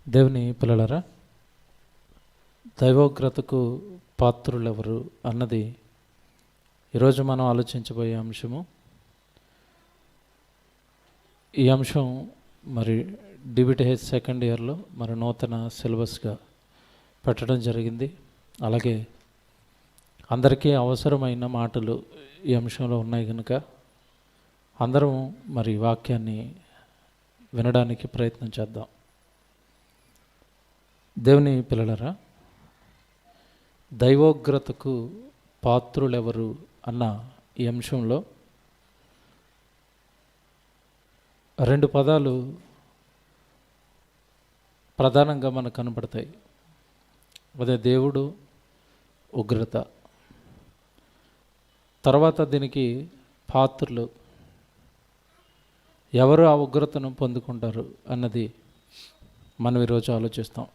దేవుని పిల్లలరా, దైవోగ్రతకు పాత్రులెవరు అన్నది ఈరోజు మనం ఆలోచించబోయే అంశము. ఈ అంశం మరి డిబిటిహెచ్ సెకండ్ ఇయర్లో మరి నూతన సిలబస్గా పెట్టడం జరిగింది. అలాగే అందరికీ అవసరమైన మాటలు ఈ అంశంలో ఉన్నాయి కనుక అందరం మరి వాక్యాన్ని వినడానికి ప్రయత్నం చేద్దాం. దేవుని పిల్లలరా, దైవోగ్రతకు పాత్రులెవరు అన్న ఈ అంశంలో రెండు పదాలు ప్రధానంగా మనకు కనపడతాయి. అదే దేవుడు, ఉగ్రత. తర్వాత దీనికి పాత్రులు, ఎవరు ఆ ఉగ్రతను పొందుకుంటారు అన్నది మనం ఈరోజు ఆలోచిస్తాం.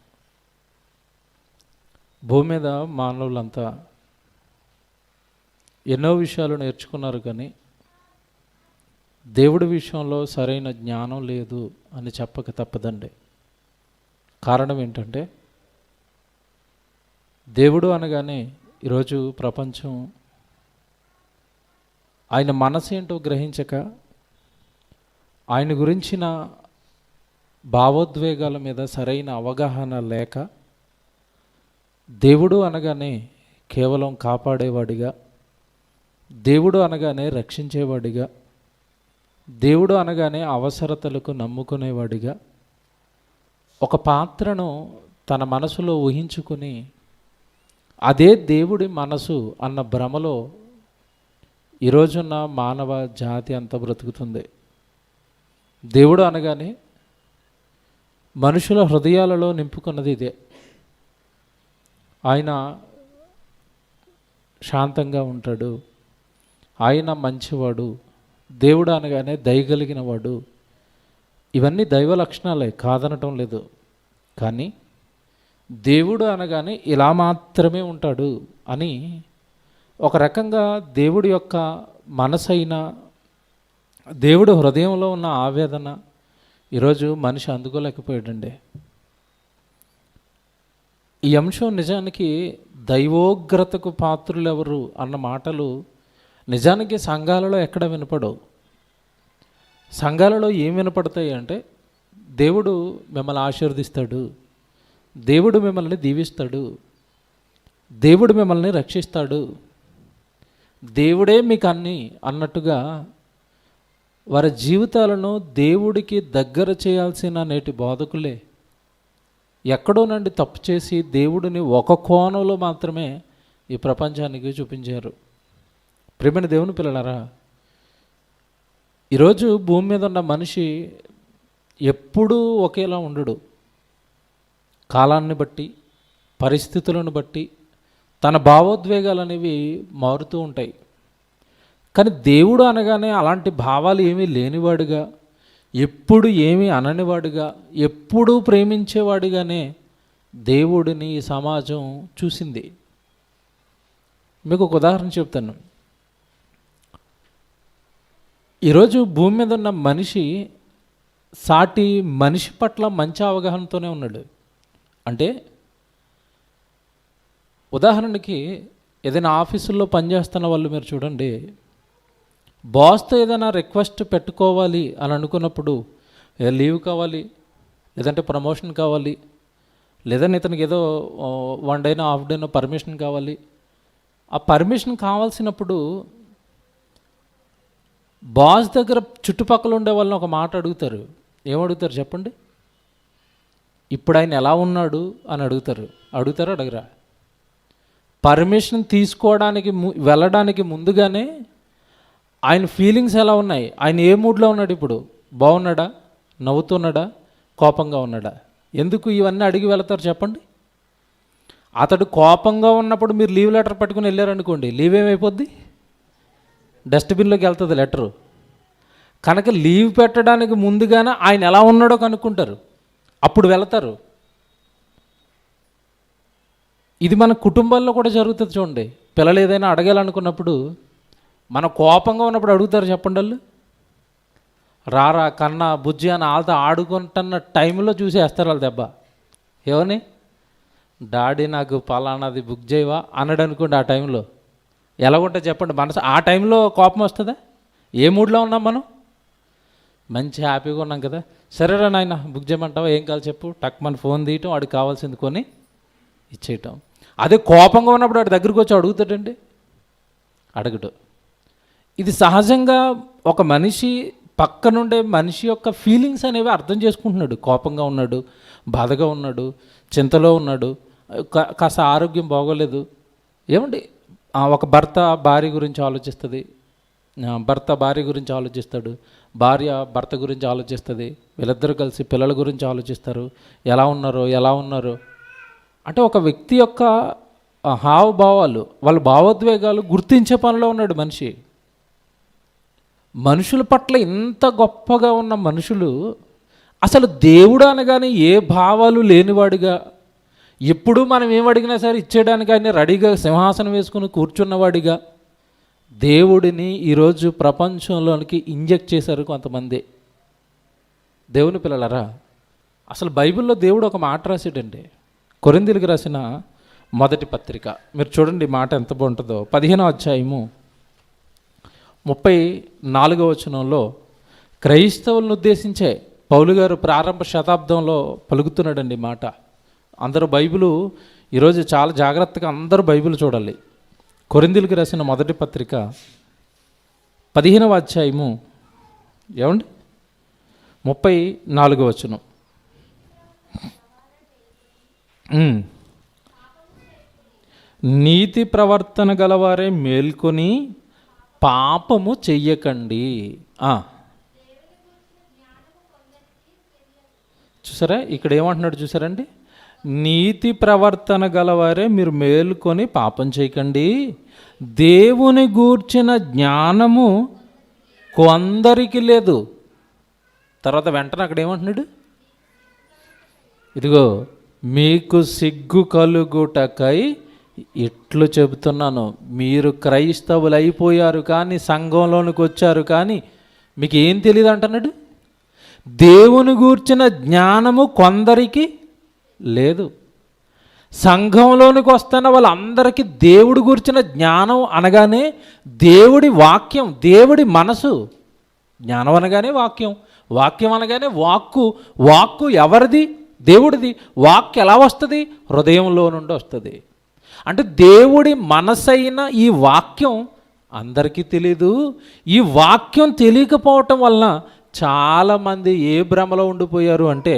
భూమి మీద మానవులంతా ఎన్నో విషయాలు నేర్చుకున్నారు, కానీ దేవుడి విషయంలో సరైన జ్ఞానం లేదు అని చెప్పక తప్పదండి. కారణం ఏంటంటే, దేవుడు అనగానే ఈరోజు ప్రపంచం ఆయన మనసు ఏంటో గ్రహించక, ఆయన గురించిన భావోద్వేగాల మీద సరైన అవగాహన లేక, దేవుడు అనగానే కేవలం కాపాడేవాడిగా, దేవుడు అనగానే రక్షించేవాడిగా, దేవుడు అనగానే అవసరతలకు నమ్ముకునేవాడిగా ఒక పాత్రను తన మనసులో ఊహించుకుని అదే దేవుడి మనసు అన్న భ్రమలో ఈరోజున్న మానవ జాతి అంతా బ్రతుకుతుంది. దేవుడు అనగానే మనుషుల హృదయాలలో నింపుకున్నది ఇదే. ఆయన శాంతంగా ఉంటాడు, ఆయన మంచివాడు, దేవుడు అనగానే దయగలిగిన వాడు. ఇవన్నీ దైవ లక్షణాలే, కాదనటం లేదు. కానీ దేవుడు అనగానే ఇలా మాత్రమే ఉంటాడు అని ఒక రకంగా దేవుడి యొక్క మనసైన, దేవుడు హృదయంలో ఉన్న ఆవేదన ఈరోజు మనిషి అందుకోలేకపోయాడండి. ఈ అంశం నిజానికి దైవోగ్రతకు పాత్రులు ఎవరు అన్న మాటలు నిజానికి సంఘాలలో ఎక్కడ వినపడవు. సంఘాలలో ఏం వినపడతాయి అంటే, దేవుడు మిమ్మల్ని ఆశీర్వదిస్తాడు, దేవుడు మిమ్మల్ని దీవిస్తాడు, దేవుడు మిమ్మల్ని రక్షిస్తాడు, దేవుడే మీకు అన్నీ అన్నట్టుగా వారి జీవితాలను దేవుడికి దగ్గర చేయాల్సిన నేటి బోధకులే ఎక్కడోనండి తప్పు చేసి దేవుడిని ఒక కోణంలో మాత్రమే ఈ ప్రపంచానికి చూపించారు. ప్రియమైన దేవుని పిల్లలారా, ఈరోజు భూమి మీద ఉన్న మనిషి ఎప్పుడూ ఒకేలా ఉండడు. కాలాన్ని బట్టి, పరిస్థితులను బట్టి తన భావోద్వేగాలు అనేవి మారుతూ ఉంటాయి. కానీ దేవుడు అనగానే అలాంటి భావాలు ఏమీ లేనివాడుగా, ఎప్పుడు ఏమీ అననివాడుగా, ఎప్పుడూ ప్రేమించేవాడిగానే దేవుడిని ఈ సమాజం చూసింది. మీకు ఒక ఉదాహరణ చెప్తాను. ఈరోజు భూమి మీద ఉన్న మనిషి సాటి మనిషి పట్ల మంచి అవగాహనతోనే ఉన్నాడు. అంటే ఉదాహరణకి ఏదైనా ఆఫీసుల్లో పనిచేస్తున్న వాళ్ళు మీరు చూడండి, బాస్తో ఏదైనా రిక్వెస్ట్ పెట్టుకోవాలి అని అనుకున్నప్పుడు లీవ్ కావాలి, లేదంటే ప్రమోషన్ కావాలి, లేదంటే ఇతనికి ఏదో 1 డేనో హాఫ్ డేనో పర్మిషన్ కావాలి. ఆ పర్మిషన్ కావాల్సినప్పుడు బాస్ దగ్గర చుట్టుపక్కల ఉండే వాళ్ళని ఒక మాట అడుగుతారు. ఏమడుగుతారు చెప్పండి? ఇప్పుడు ఆయన ఎలా ఉన్నాడు అని అడుగుతారు. అడుగుతారా అడగరా? పర్మిషన్ తీసుకోవడానికి వెళ్ళడానికి ముందుగానే ఆయన ఫీలింగ్స్ ఎలా ఉన్నాయి, ఆయన ఏ మూడ్లో ఉన్నాడు, ఇప్పుడు బాగున్నాడా, నవ్వుతున్నాడా, కోపంగా ఉన్నాడా? ఎందుకు ఇవన్నీ అడిగి వెళతారు చెప్పండి? అతడు కోపంగా ఉన్నప్పుడు మీరు లీవ్ లెటర్ పట్టుకుని వెళ్ళారనుకోండి, లీవ్ ఏమైపోద్ది? డస్ట్బిన్లోకి వెళ్తుంది లెటరు. కనుక లీవ్ పెట్టడానికి ముందుగానే ఆయన ఎలా ఉన్నాడో కనుక్కుంటారు, అప్పుడు వెళతారు. ఇది మన కుటుంబాల్లో కూడా జరుగుతుంది చూడండి. పిల్లలు ఏదైనా అడగాలనుకున్నప్పుడు మన కోపంగా ఉన్నప్పుడు అడుగుతారు చెప్పండి. వాళ్ళు రారా కన్నా బుజ్జి అని వాళ్ళతో ఆడుకుంటున్న టైంలో చూసేస్తారు వాళ్ళు దెబ్బ. ఏమని? డాడీ నాకు పలానాది బుక్ చేయవా అన్నాడు అనుకోండి. ఆ టైంలో ఎలా ఉంటుంది చెప్పండి మనసు? ఆ టైంలో కోపం వస్తుందా? ఏ మూడ్లో ఉన్నాం మనం? మంచి హ్యాపీగా ఉన్నాం కదా. సరేరా నాయన బుక్ చేయమంటావా, ఏం కావాలి చెప్పు, టక్ మన ఫోన్ తీయటం, వాడికి కావాల్సింది కొని ఇచ్చేయటం. అదే కోపంగా ఉన్నప్పుడు వాడి దగ్గరికి వచ్చి అడుగుతాడండి? అడగడు. ఇది సహజంగా ఒక మనిషి పక్కనుండే మనిషి యొక్క ఫీలింగ్స్ అనేవి అర్థం చేసుకుంటున్నాడు. కోపంగా ఉన్నాడు, బాధగా ఉన్నాడు, చింతలో ఉన్నాడు, కాస్త ఆరోగ్యం బాగోలేదు. ఏమండి, ఒక భర్త భార్య గురించి ఆలోచిస్తుంది, భర్త భార్య గురించి ఆలోచిస్తాడు, భార్య భర్త గురించి ఆలోచిస్తుంది, వీళ్ళిద్దరూ కలిసి పిల్లల గురించి ఆలోచిస్తారు, ఎలా ఉన్నారో. అంటే ఒక వ్యక్తి యొక్క హావభావాలు, వాళ్ళ భావోద్వేగాలు గుర్తించే పనిలో ఉన్నాడు మనిషి. మనుషుల పట్ల ఇంత గొప్పగా ఉన్న మనుషులు అసలు దేవుడు అనగానే ఏ భావాలు లేనివాడిగా, ఎప్పుడు మనం ఏమడిగినా సరే ఇచ్చేయడానికి ఆయన రెడీగా సింహాసనం వేసుకుని కూర్చున్నవాడిగా దేవుడిని ఈరోజు ప్రపంచంలోనికి ఇంజెక్ట్ చేశారు కొంతమంది. దేవుని పిల్లలరా, అసలు బైబిల్లో దేవుడు ఒక మాట రాసాడండి. కొరింథీయులకు రాసిన మొదటి పత్రిక మీరు చూడండి, మాట ఎంత బాగుంటుందో. 15వ అధ్యాయము 34వ వచనంలో క్రైస్తవులను ఉద్దేశించే పౌలు గారు ప్రారంభ శతాబ్దంలో పలుకుతున్నాడండి మాట. అందరూ బైబిలు ఈరోజు చాలా జాగ్రత్తగా అందరూ బైబిల్ చూడాలి. కొరింథీయులకు రాసిన మొదటి పత్రిక 15వ అధ్యాయము ఏమండి 34వ వచనం. నీతి ప్రవర్తన గలవారే మేల్కొని పాపము చెయ్యకండి. చూసారా ఇక్కడ ఏమంటున్నాడు చూసారండి? నీతి ప్రవర్తన గలవారే మీరు మేలుకొని పాపం చేయకండి, దేవుని గూర్చిన జ్ఞానము కొందరికి లేదు. తర్వాత వెంటనే అక్కడ ఏమంటున్నాడు? ఇదిగో మీకు సిగ్గు కలుగుటకై ఇట్లు చెబుతున్నాను, మీరు క్రైస్తవులు అయిపోయారు కానీ సంఘంలోనికి వచ్చారు కానీ మీకు ఏం తెలియదు అంటున్నాడు. దేవుని గూర్చిన జ్ఞానము కొందరికి లేదు. సంఘంలోనికి వస్తున్న వాళ్ళందరికీ దేవుడి గురించిన జ్ఞానం అనగానే దేవుడి వాక్యం, దేవుడి మనసు. జ్ఞానం అనగానే వాక్యం, వాక్యం అనగానే వాక్కు. వాక్కు ఎవరిది? దేవుడిది. వాక్కు ఎలా వస్తుంది? హృదయంలో నుండి వస్తుంది. అంటే దేవుడి మనసైన ఈ వాక్యం అందరికీ తెలీదు. ఈ వాక్యం తెలియకపోవటం వలన చాలామంది ఏ భ్రమలో ఉండిపోయారు అంటే,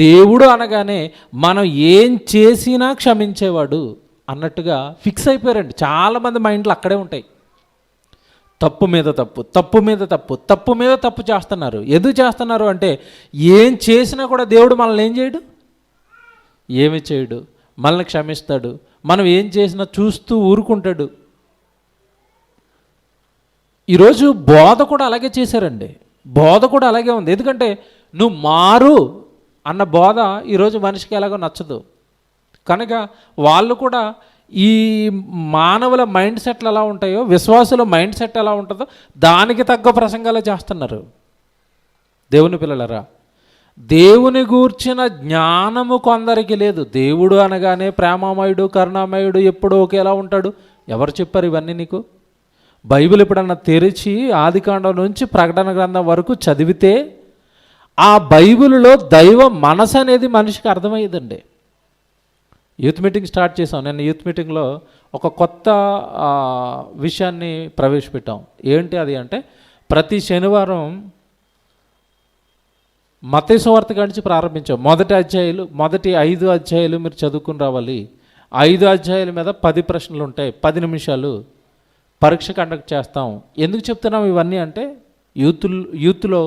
దేవుడు అనగానే మనం ఏం చేసినా క్షమించేవాడు అన్నట్టుగా ఫిక్స్ అయిపోయారండి. చాలామంది మైండ్లు అక్కడే ఉంటాయి. తప్పు మీద తప్పు, తప్పు మీద తప్పు, తప్పు మీద తప్పు చేస్తున్నారు. ఎందుకు చేస్తున్నారు అంటే, ఏం చేసినా కూడా దేవుడు మనల్ని ఏం చేయడు, ఏమి చేయడు, మనల్ని క్షమిస్తాడు. మనం ఏం చేసినా చూస్తూ ఊరుకుంటాడు. ఈరోజు బోధ కూడా అలాగే చేశారండి. బోధ కూడా అలాగే ఉంది. ఎందుకంటే నువ్వు మారు అన్న బోధ ఈరోజు మనిషికి ఎలాగో నచ్చదు. కనుక వాళ్ళు కూడా ఈ మానవుల మైండ్ సెట్లు ఎలా ఉంటాయో, విశ్వాసుల మైండ్ సెట్ ఎలా ఉంటుందో దానికి తగ్గ ప్రసంగాలు చేస్తున్నారు. దేవుని పిల్లలరా, దేవుని గూర్చిన జ్ఞానము కొందరికి లేదు. దేవుడు అనగానే ప్రేమమయుడు, కరుణామయుడు, ఎప్పుడూ ఒకేలా ఉంటాడు. ఎవరు చెప్పారు ఇవన్నీ నీకు? బైబిల్ ఎప్పుడన్నా తెరిచి ఆదికాండం నుంచి ప్రకటన గ్రంథం వరకు చదివితే ఆ బైబిల్లో దైవ మనసు అనేది మనిషికి అర్థమయ్యేదండి. యూత్ మీటింగ్ స్టార్ట్ చేసాం. నేను యూత్ మీటింగ్లో ఒక కొత్త విషయాన్ని ప్రవేశపెట్టాం. ఏంటి అది అంటే, ప్రతి శనివారం మత్తయి సువార్త నుంచి ప్రారంభించాం. మొదటి 5 అధ్యాయాలు మీరు చదువుకుని రావాలి. 5 అధ్యాయాల మీద 10 ప్రశ్నలు ఉంటాయి. 10 నిమిషాలు పరీక్ష కండక్ట్ చేస్తాం. ఎందుకు చెప్తున్నాం ఇవన్నీ అంటే, యూత్లో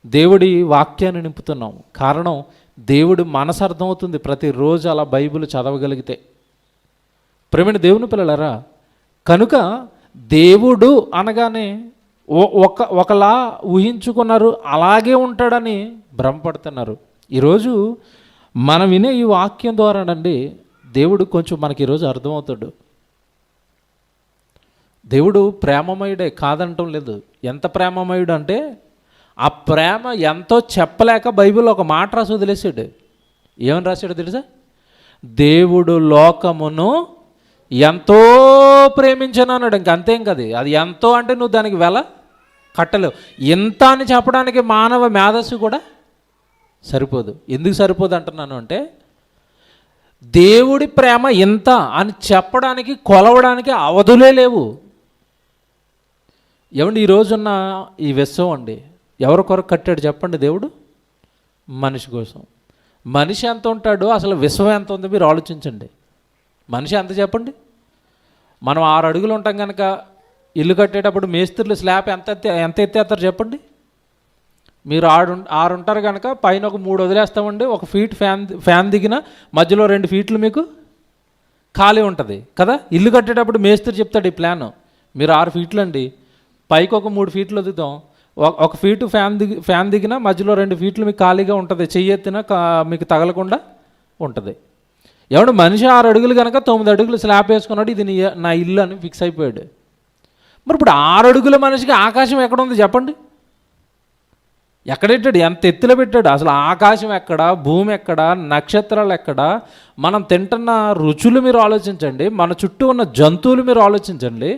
దేవుడి వాక్యాన్ని నింపుతున్నాం. కారణం, దేవుడి మనసు అర్థమవుతుంది ప్రతిరోజు అలా బైబిల్ చదవగలిగితే. ప్రేమైన దేవుని పిల్లలారా, కనుక దేవుడు అనగానే ఒకలా ఊహించుకున్నారు, అలాగే ఉంటాడని భ్రమపడుతున్నారు. ఈరోజు మనం వినే ఈ వాక్యం ద్వారానండి దేవుడు కొంచెం మనకి ఈరోజు అర్థమవుతాడు. దేవుడు ప్రేమమయుడే, కాదంటం లేదు. ఎంత ప్రేమమయుడు అంటే, ఆ ప్రేమ ఎంతో చెప్పలేక బైబిల్లో ఒక మాట రాసి వదిలేసాడు. ఏమని రాశాడో తెలుసా? దేవుడు లోకమును ఎంతో ప్రేమించను అన్నాడు. ఇంక అంతేం కదా, అది ఎంతో అంటే నువ్వు దానికి వెల కట్టలేవు. ఎంత అని చెప్పడానికి మానవ మేధస్సు కూడా సరిపోదు. ఎందుకు సరిపోదు అంటున్నాను అంటే, దేవుడి ప్రేమ ఎంత అని చెప్పడానికి కొలవడానికి అవధులే లేవు. ఏమండి, ఈరోజున్న ఈ విశ్వం అండి ఎవరి కొరకు కట్టాడు చెప్పండి? దేవుడు మనిషి కోసం. మనిషి ఎంత ఉంటాడో అసలు విశ్వం ఎంత ఉందో మీరు ఆలోచించండి. మనిషి ఎంత చెప్పండి? మనం 6 అడుగులు ఉంటాం కనుక ఇల్లు కట్టేటప్పుడు మేస్త్రులు స్లాబ్ ఎంత ఎత్తేస్తారు చెప్పండి? మీరు 6 ఉంటారు కనుక పైన ఒక 3 వదిలేస్తామండి. 1 ఫీట్ ఫ్యాన్ దిగిన మధ్యలో 2 ఫీట్లు మీకు ఖాళీ ఉంటుంది కదా. ఇల్లు కట్టేటప్పుడు మేస్త్రి చెప్తాడు ఈ ప్లాన్, మీరు 6 ఫీట్లు అండి, పైకి ఒక 3 ఫీట్లు వదులుతాం, 1 ఫీటు ఫ్యాన్ దిగిన మధ్యలో 2 ఫీట్లు మీకు ఖాళీగా ఉంటుంది, చెయ్యి ఎత్తిన మీకు తగలకుండా ఉంటుంది. ఎవడు మనిషి 6 అడుగులు కనుక 9 అడుగులు స్లాబ్ వేసుకున్నాడు, ఇది నా ఇల్లు అని ఫిక్స్ అయిపోయాడు. మరి ఇప్పుడు 6 అడుగుల మనిషికి ఆకాశం ఎక్కడ ఉంది చెప్పండి? ఎక్కడెట్టాడు? ఎంత ఎత్తులో పెట్టాడు? అసలు ఆకాశం ఎక్కడ, భూమి ఎక్కడ, నక్షత్రాలు ఎక్కడ, మనం తింటున్న రుచులు మీరు ఆలోచించండి, మన చుట్టూ ఉన్న జంతువులు మీరు ఆలోచించండి,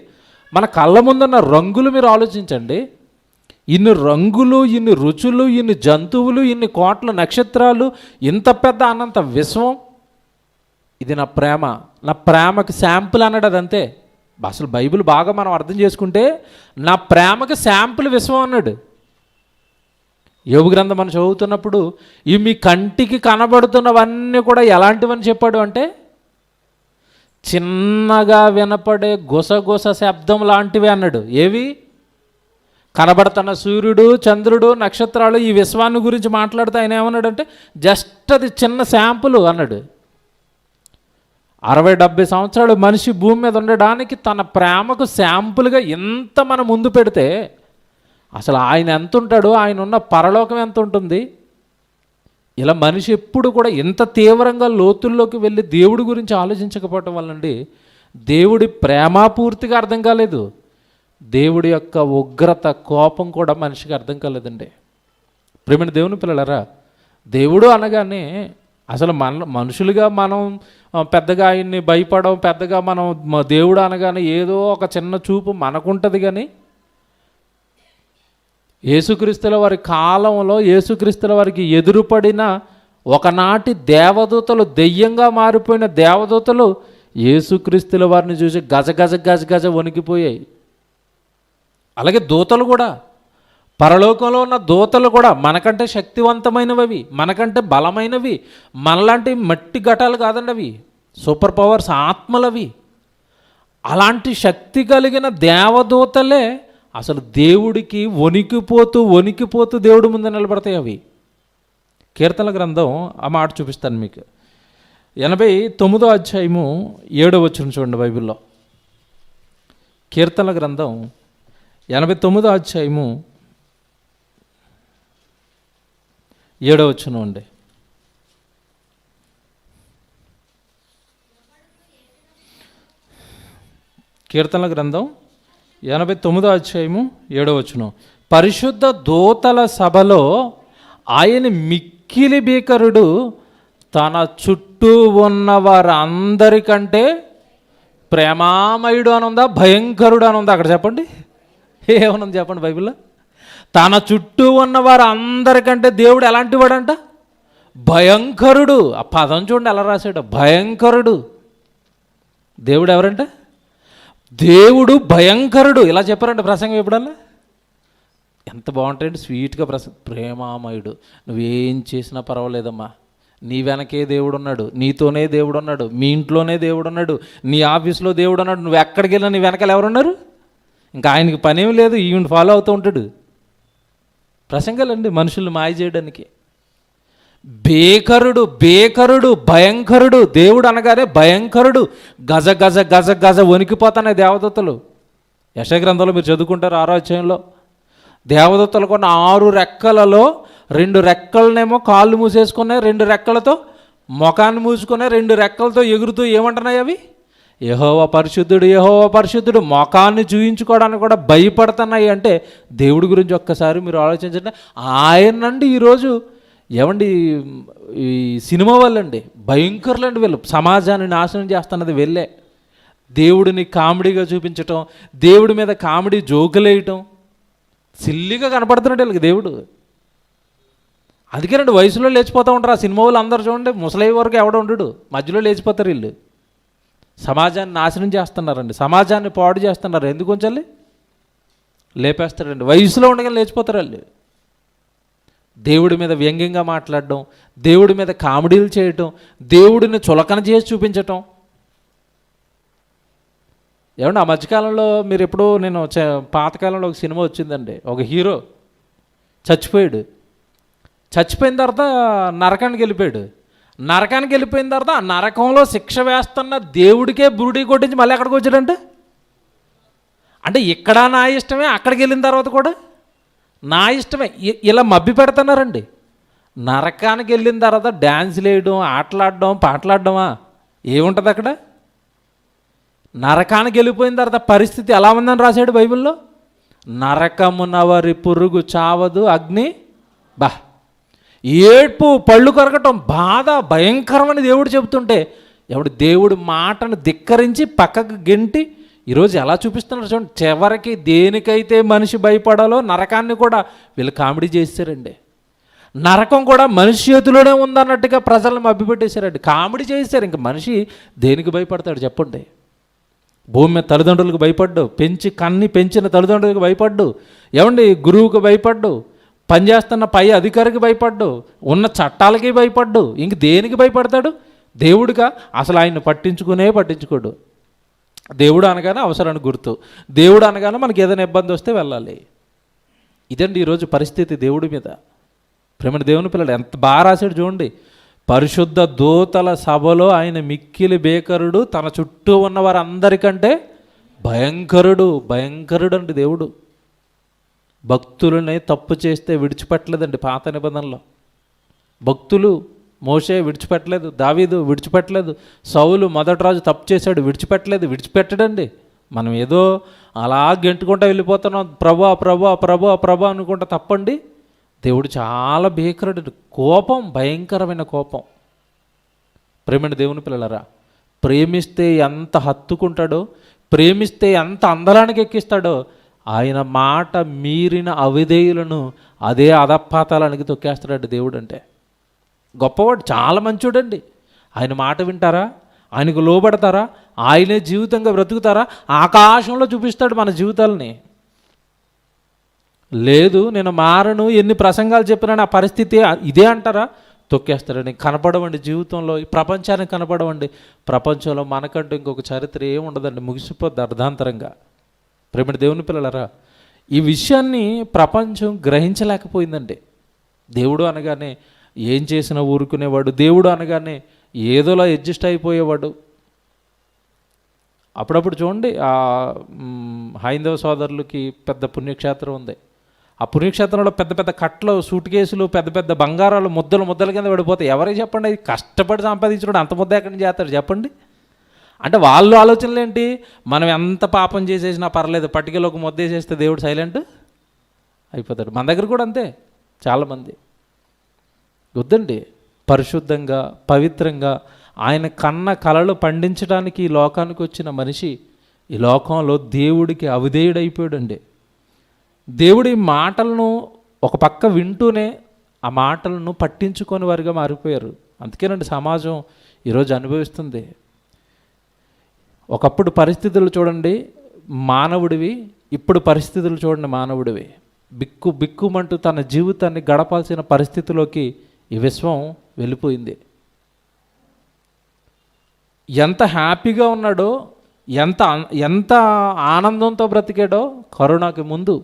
మన కళ్ళ ముందున్న రంగులు మీరు ఆలోచించండి. ఇన్ని రంగులు, ఇన్ని రుచులు, ఇన్ని జంతువులు, ఇన్ని కోట్ల నక్షత్రాలు, ఇంత పెద్ద అనంత విశ్వం, ఇది నా ప్రేమ, నా ప్రేమకి శాంపుల్ అన్నాడు. అదంతే. అసలు బైబిల్ బాగా మనం అర్థం చేసుకుంటే నా ప్రేమకి శాంపుల్ విశ్వం అన్నాడు. యోబు గ్రంథం మనం చదువుతున్నప్పుడు ఇవి మీ కంటికి కనబడుతున్నవన్నీ కూడా ఎలాంటివని చెప్పాడు అంటే, చిన్నగా వినపడే గుసగుస శబ్దం లాంటివి అన్నాడు. ఏవి? కనబడుతున్న సూర్యుడు, చంద్రుడు, నక్షత్రాలు, ఈ విశ్వాన్ని గురించి మాట్లాడుతూ ఆయన ఏమన్నాడంటే జస్ట్ అది చిన్న శాంపుల్ అన్నాడు. 60-70 సంవత్సరాలు మనిషి భూమి మీద ఉండడానికి తన ప్రేమకు శాంపుల్గా ఎంత మనం ముందు పెడితే అసలు ఆయన ఎంత ఉంటాడో, ఆయన ఉన్న పరలోకం ఎంత ఉంటుంది. ఇలా మనిషి ఎప్పుడు కూడా ఇంత తీవ్రంగా లోతుల్లోకి వెళ్ళి దేవుడి గురించి ఆలోచించకపోవటం వల్లండి దేవుడి ప్రేమ పూర్తిగా అర్థం కాలేదు, దేవుడి యొక్క ఉగ్రత, కోపం కూడా మనిషికి అర్థం కాలేదండి. ప్రేమైన దేవుని పిల్లలారా, దేవుడు అనగానే అసలు మనుషులుగా మనం పెద్దగా ఆయన్ని భయపడం, పెద్దగా మనం దేవుడు అనగానే ఏదో ఒక చిన్న చూపు మనకుంటుంది. కానీ యేసుక్రీస్తుల వారి కాలంలో యేసుక్రీస్తుల వారికి ఎదురుపడిన ఒకనాటి దేవదూతలు, దెయ్యంగా మారిపోయిన దేవదూతలు యేసుక్రీస్తుల వారిని చూసి గజ గజ గజ గజ వణికిపోయాయి. అలాగే దూతలు కూడా, పరలోకంలో ఉన్న దూతలు కూడా మనకంటే శక్తివంతమైనవి, మనకంటే బలమైనవి, మనలాంటి మట్టి ఘటాలు కాదండి అవి, సూపర్ పవర్స్, ఆత్మలవి. అలాంటి శక్తి కలిగిన దేవదూతలే అసలు దేవుడికి వణికిపోతూ దేవుడి ముందు నిలబడతాయి అవి. కీర్తనల గ్రంథం ఆ మాట చూపిస్తాను మీకు. 89వ అధ్యాయము 7వ వచనం చూడండి బైబిల్లో. కీర్తనల గ్రంథం 89వ అధ్యాయము 7వ వచనం అండి. కీర్తనల గ్రంథం 89వ అధ్యాయము 7వ వచనం. పరిశుద్ధ దూతల సభలో ఆయన మిక్కిలి భీకరుడు, తన చుట్టూ ఉన్న వారందరికంటే ప్రేమామయుడు అని ఉందా, భయంకరుడు అని ఉందా? అక్కడ చెప్పండి, ఏమనుంది చెప్పండి బైబిల్లో? తన చుట్టూ ఉన్న వారు అందరికంటే దేవుడు ఎలాంటి వాడంట? భయంకరుడు. ఆ పదం చూడండి ఎలా రాశాడు, భయంకరుడు. దేవుడు ఎవరంట? దేవుడు భయంకరుడు. ఇలా చెప్పారంట ప్రసంగం ఎప్పుడన్నా? ఎంత బాగుంటాయండి, స్వీట్గా ప్రేమామయుడు. నువ్వేం చేసినా పర్వాలేదమ్మా, నీ వెనకే దేవుడు ఉన్నాడు, నీతోనే దేవుడు ఉన్నాడు, మీ ఇంట్లోనే దేవుడు ఉన్నాడు, నీ ఆఫీస్లో దేవుడు ఉన్నాడు, నువ్వు ఎక్కడికి వెళ్ళినా నీ వెనకాల ఎవరున్నారు? ఇంకా ఆయనకి పనేం లేదు, ఈవెన్ ఫాలో అవుతూ ఉంటాడు. ప్రసంగాలండి మనుషుల్ని మాయ చేయడానికి. భీకరుడు, భయంకరుడు. దేవుడు అనగానే భయంకరుడు. గజ గజ గజ గజ వణికిపోతానే దేవదూతలు. యెషయా గ్రంథంలో మీరు చదువుకుంటారు 6వ అధ్యాయంలో. దేవదూతలు కొన్న 6 రెక్కలలో 2 రెక్కలనేమో కాళ్ళు మూసేసుకున్నాయి, 2 రెక్కలతో ముఖాన్ని మూసుకున్నాయి, 2 రెక్కలతో ఎగురుతూ ఏమంటున్నాయి అవి? యెహోవా పరిశుద్ధుడు, యెహోవా పరిశుద్ధుడు. ముఖాన్ని చూయించుకోవడానికి కూడా భయపడుతున్నాయి. అంటే దేవుడి గురించి ఒక్కసారి మీరు ఆలోచించండి. ఆయనండి ఈరోజు ఏమండి ఈ సినిమా వాళ్ళండి భయంకరులండి, వీళ్ళు సమాజాన్ని నాశనం చేస్తున్నది వెళ్ళే. దేవుడిని కామెడీగా చూపించటం, దేవుడి మీద కామెడీ జోకులేయటం, సిల్లిగా కనపడుతున్నాడు వీళ్ళకి దేవుడు. అందుకేనండి వయసులో లేచిపోతూ ఉంటారు ఆ సినిమా వాళ్ళు అందరూ. చూడండి ముసలి వరకు ఎవడ ఉండడు, మధ్యలో లేచిపోతారు వీళ్ళు. సమాజాన్ని నాశనం చేస్తున్నారండి, సమాజాన్ని పాడు చేస్తున్నారు. ఎందుకు కొంచెం లేపేస్తారండి, వయసులో ఉండగా లేచిపోతారు వాళ్ళు. దేవుడి మీద వ్యంగ్యంగా మాట్లాడడం, దేవుడి మీద కామెడీలు చేయటం, దేవుడిని చులకన చేసి చూపించటం. ఏమంటే ఆ మధ్యకాలంలో మీరు ఎప్పుడో, నేను పాతకాలంలో ఒక సినిమా వచ్చిందండి, ఒక హీరో చచ్చిపోయాడు. చచ్చిపోయిన తర్వాత నరకానికి వెళ్ళిపోయాడు. నరకానికి వెళ్ళిపోయిన తర్వాత ఆ నరకంలో శిక్ష వేస్తున్న దేవుడికే బురుడి కొట్టించి మళ్ళీ ఎక్కడికి వచ్చాడంటే, అంటే ఇక్కడ నా ఇష్టమే, అక్కడికి వెళ్ళిన తర్వాత కూడా నా ఇష్టమే. ఇలా మభ్య పెడుతున్నారండి. నరకానికి వెళ్ళిన తర్వాత డ్యాన్సులు వేయడం, ఆటలాడడం, పాటలాడడమా ఏముంటుంది అక్కడ? నరకానికి వెళ్ళిపోయిన తర్వాత పరిస్థితి ఎలా ఉందని రాశాడు బైబిల్లో. నరకమునవరి పురుగు చావదు, అగ్ని బా ఏడ్పు, పళ్ళు కొరకటం, బాధ భయంకరమని దేవుడు చెబుతుంటే ఎవడు దేవుడి మాటను ధిక్కరించి పక్కకు గెంటి ఈరోజు ఎలా చూపిస్తున్నారు చూడండి. చివరికి దేనికైతే మనిషి భయపడాలో నరకాన్ని కూడా వీళ్ళు కామెడీ చేశారండి. నరకం కూడా మనిషి చేతిలోనే ఉందన్నట్టుగా ప్రజలను మభ్యపెట్టేశారండి, కామెడీ చేశారు. ఇంక మనిషి దేనికి భయపడతాడు చెప్పండి? భూమి మీద తల్లిదండ్రులకు భయపడ్డు, పెంచిన తల్లిదండ్రులకు భయపడ్డు, ఏమండి గురువుకు భయపడ్డు, పనిచేస్తున్న పై అధికారికి భయపడ్డు, ఉన్న చట్టాలకి భయపడ్డు. ఇంక దేనికి భయపడతాడు? దేవుడిగా అసలు ఆయన్ని పట్టించుకోడు. దేవుడు అనగానే అవసరానికి గుర్తు, దేవుడు అనగానే మనకి ఏదైనా ఇబ్బంది వస్తే వెళ్ళాలి. ఇదండి ఈరోజు పరిస్థితి దేవుడి మీద. ప్రేమ దేవుని పిల్లలు ఎంత బాగా రాశాడు చూడండి. పరిశుద్ధ దూతల సభలో ఆయన మిక్కిలి భేకరుడు, తన చుట్టూ ఉన్న వారందరికంటే భయంకరుడు అండి దేవుడు. భక్తులని తప్పు చేస్తే విడిచిపెట్టలేదండి పాత నిబంధనలో. భక్తులు మోషే విడిచిపెట్టలేదు, దావీదు విడిచిపెట్టలేదు, సౌలు మొదటి రాజు తప్పు చేశాడు విడిచిపెట్టడండి. మనం ఏదో అలా గెంటుకుంటూ వెళ్ళిపోతున్నాం, ప్రభు అనుకుంటా తప్పండి. దేవుడు చాలా భీకరుడు, కోపం, భయంకరమైన కోపం. ప్రేమైన దేవుని పిల్లలరా, ప్రేమిస్తే ఎంత హత్తుకుంటాడో, ప్రేమిస్తే ఎంత అందరానికి ఎక్కిస్తాడో, ఆయన మాట మీరిన అవిధేయులను అదే అధపాతాలానికి తొక్కేస్తాడు దేవుడు. అంటే గొప్పవాడు, చాలా మంచోడండి. ఆయన మాట వింటారా? ఆయనకు లోబడతారా? ఆయనే జీవితంగా బ్రతుకుతారా? ఆకాశంలో చూపిస్తాడు మన జీవితాలని. లేదు నేను మారను, ఎన్ని ప్రసంగాలు చెప్పినా నా పరిస్థితి ఇదే అంటారా? తొక్కేస్తాడని. కనపడవండి జీవితంలో, ఈ ప్రపంచానికి కనపడవండి. ప్రపంచంలో మనకంటూ ఇంకొక చరిత్ర ఏముండదండి, ముగిసిపోద్ది అర్ధాంతరంగా. ప్రేమ దేవుని పిల్లలరా, ఈ విషయాన్ని ప్రపంచం గ్రహించలేకపోయిందండి. దేవుడు అనగానే ఏం చేసినా ఊరుకునేవాడు, దేవుడు అనగానే ఏదోలా అడ్జస్ట్ అయిపోయేవాడు. అప్పుడప్పుడు చూడండి, హైందవ సోదరులకి పెద్ద పుణ్యక్షేత్రం ఉంది. ఆ పుణ్యక్షేత్రంలో పెద్ద పెద్ద కట్లు, సూట్ కేసులు, పెద్ద పెద్ద బంగారాలు ముద్దల కింద పడిపోతాయి. ఎవరికి చెప్పండి, అది కష్టపడి సంపాదించడం అంత ముద్ద ఎక్కడి నుంచి చేస్తాడు చెప్పండి? అంటే వాళ్ళు ఆలోచనలు ఏంటి? మనం ఎంత పాపం చేసేసినా పర్లేదు, పట్టికలో ఒక ముద్ద వేసేస్తే దేవుడు సైలెంట్ అయిపోతాడు. మన దగ్గర కూడా అంతే చాలామంది. వద్దండి, పరిశుద్ధంగా పవిత్రంగా ఆయన కన్న కలలు పండించడానికి ఈ లోకానికి వచ్చిన మనిషి ఈ లోకంలో దేవుడికి అవిధేయుడైపోయాడండి. దేవుడి మాటలను ఒక పక్క వింటూనే ఆ మాటలను పట్టించుకొని వారిగా మారిపోయారు. అందుకేనండి సమాజం ఈరోజు అనుభవిస్తుంది. ఒకప్పుడు పరిస్థితులు చూడండి మానవుడివి, ఇప్పుడు పరిస్థితులు చూడండి మానవుడివి. బిక్కుమంటూ తన జీవితాన్ని గడపాల్సిన పరిస్థితిలోకి ఈ విశ్వం వెళ్ళిపోయింది. ఎంత హ్యాపీగా ఉన్నాడో, ఎంత ఆనందంతో బ్రతికాడో కరోనాకి ముందు.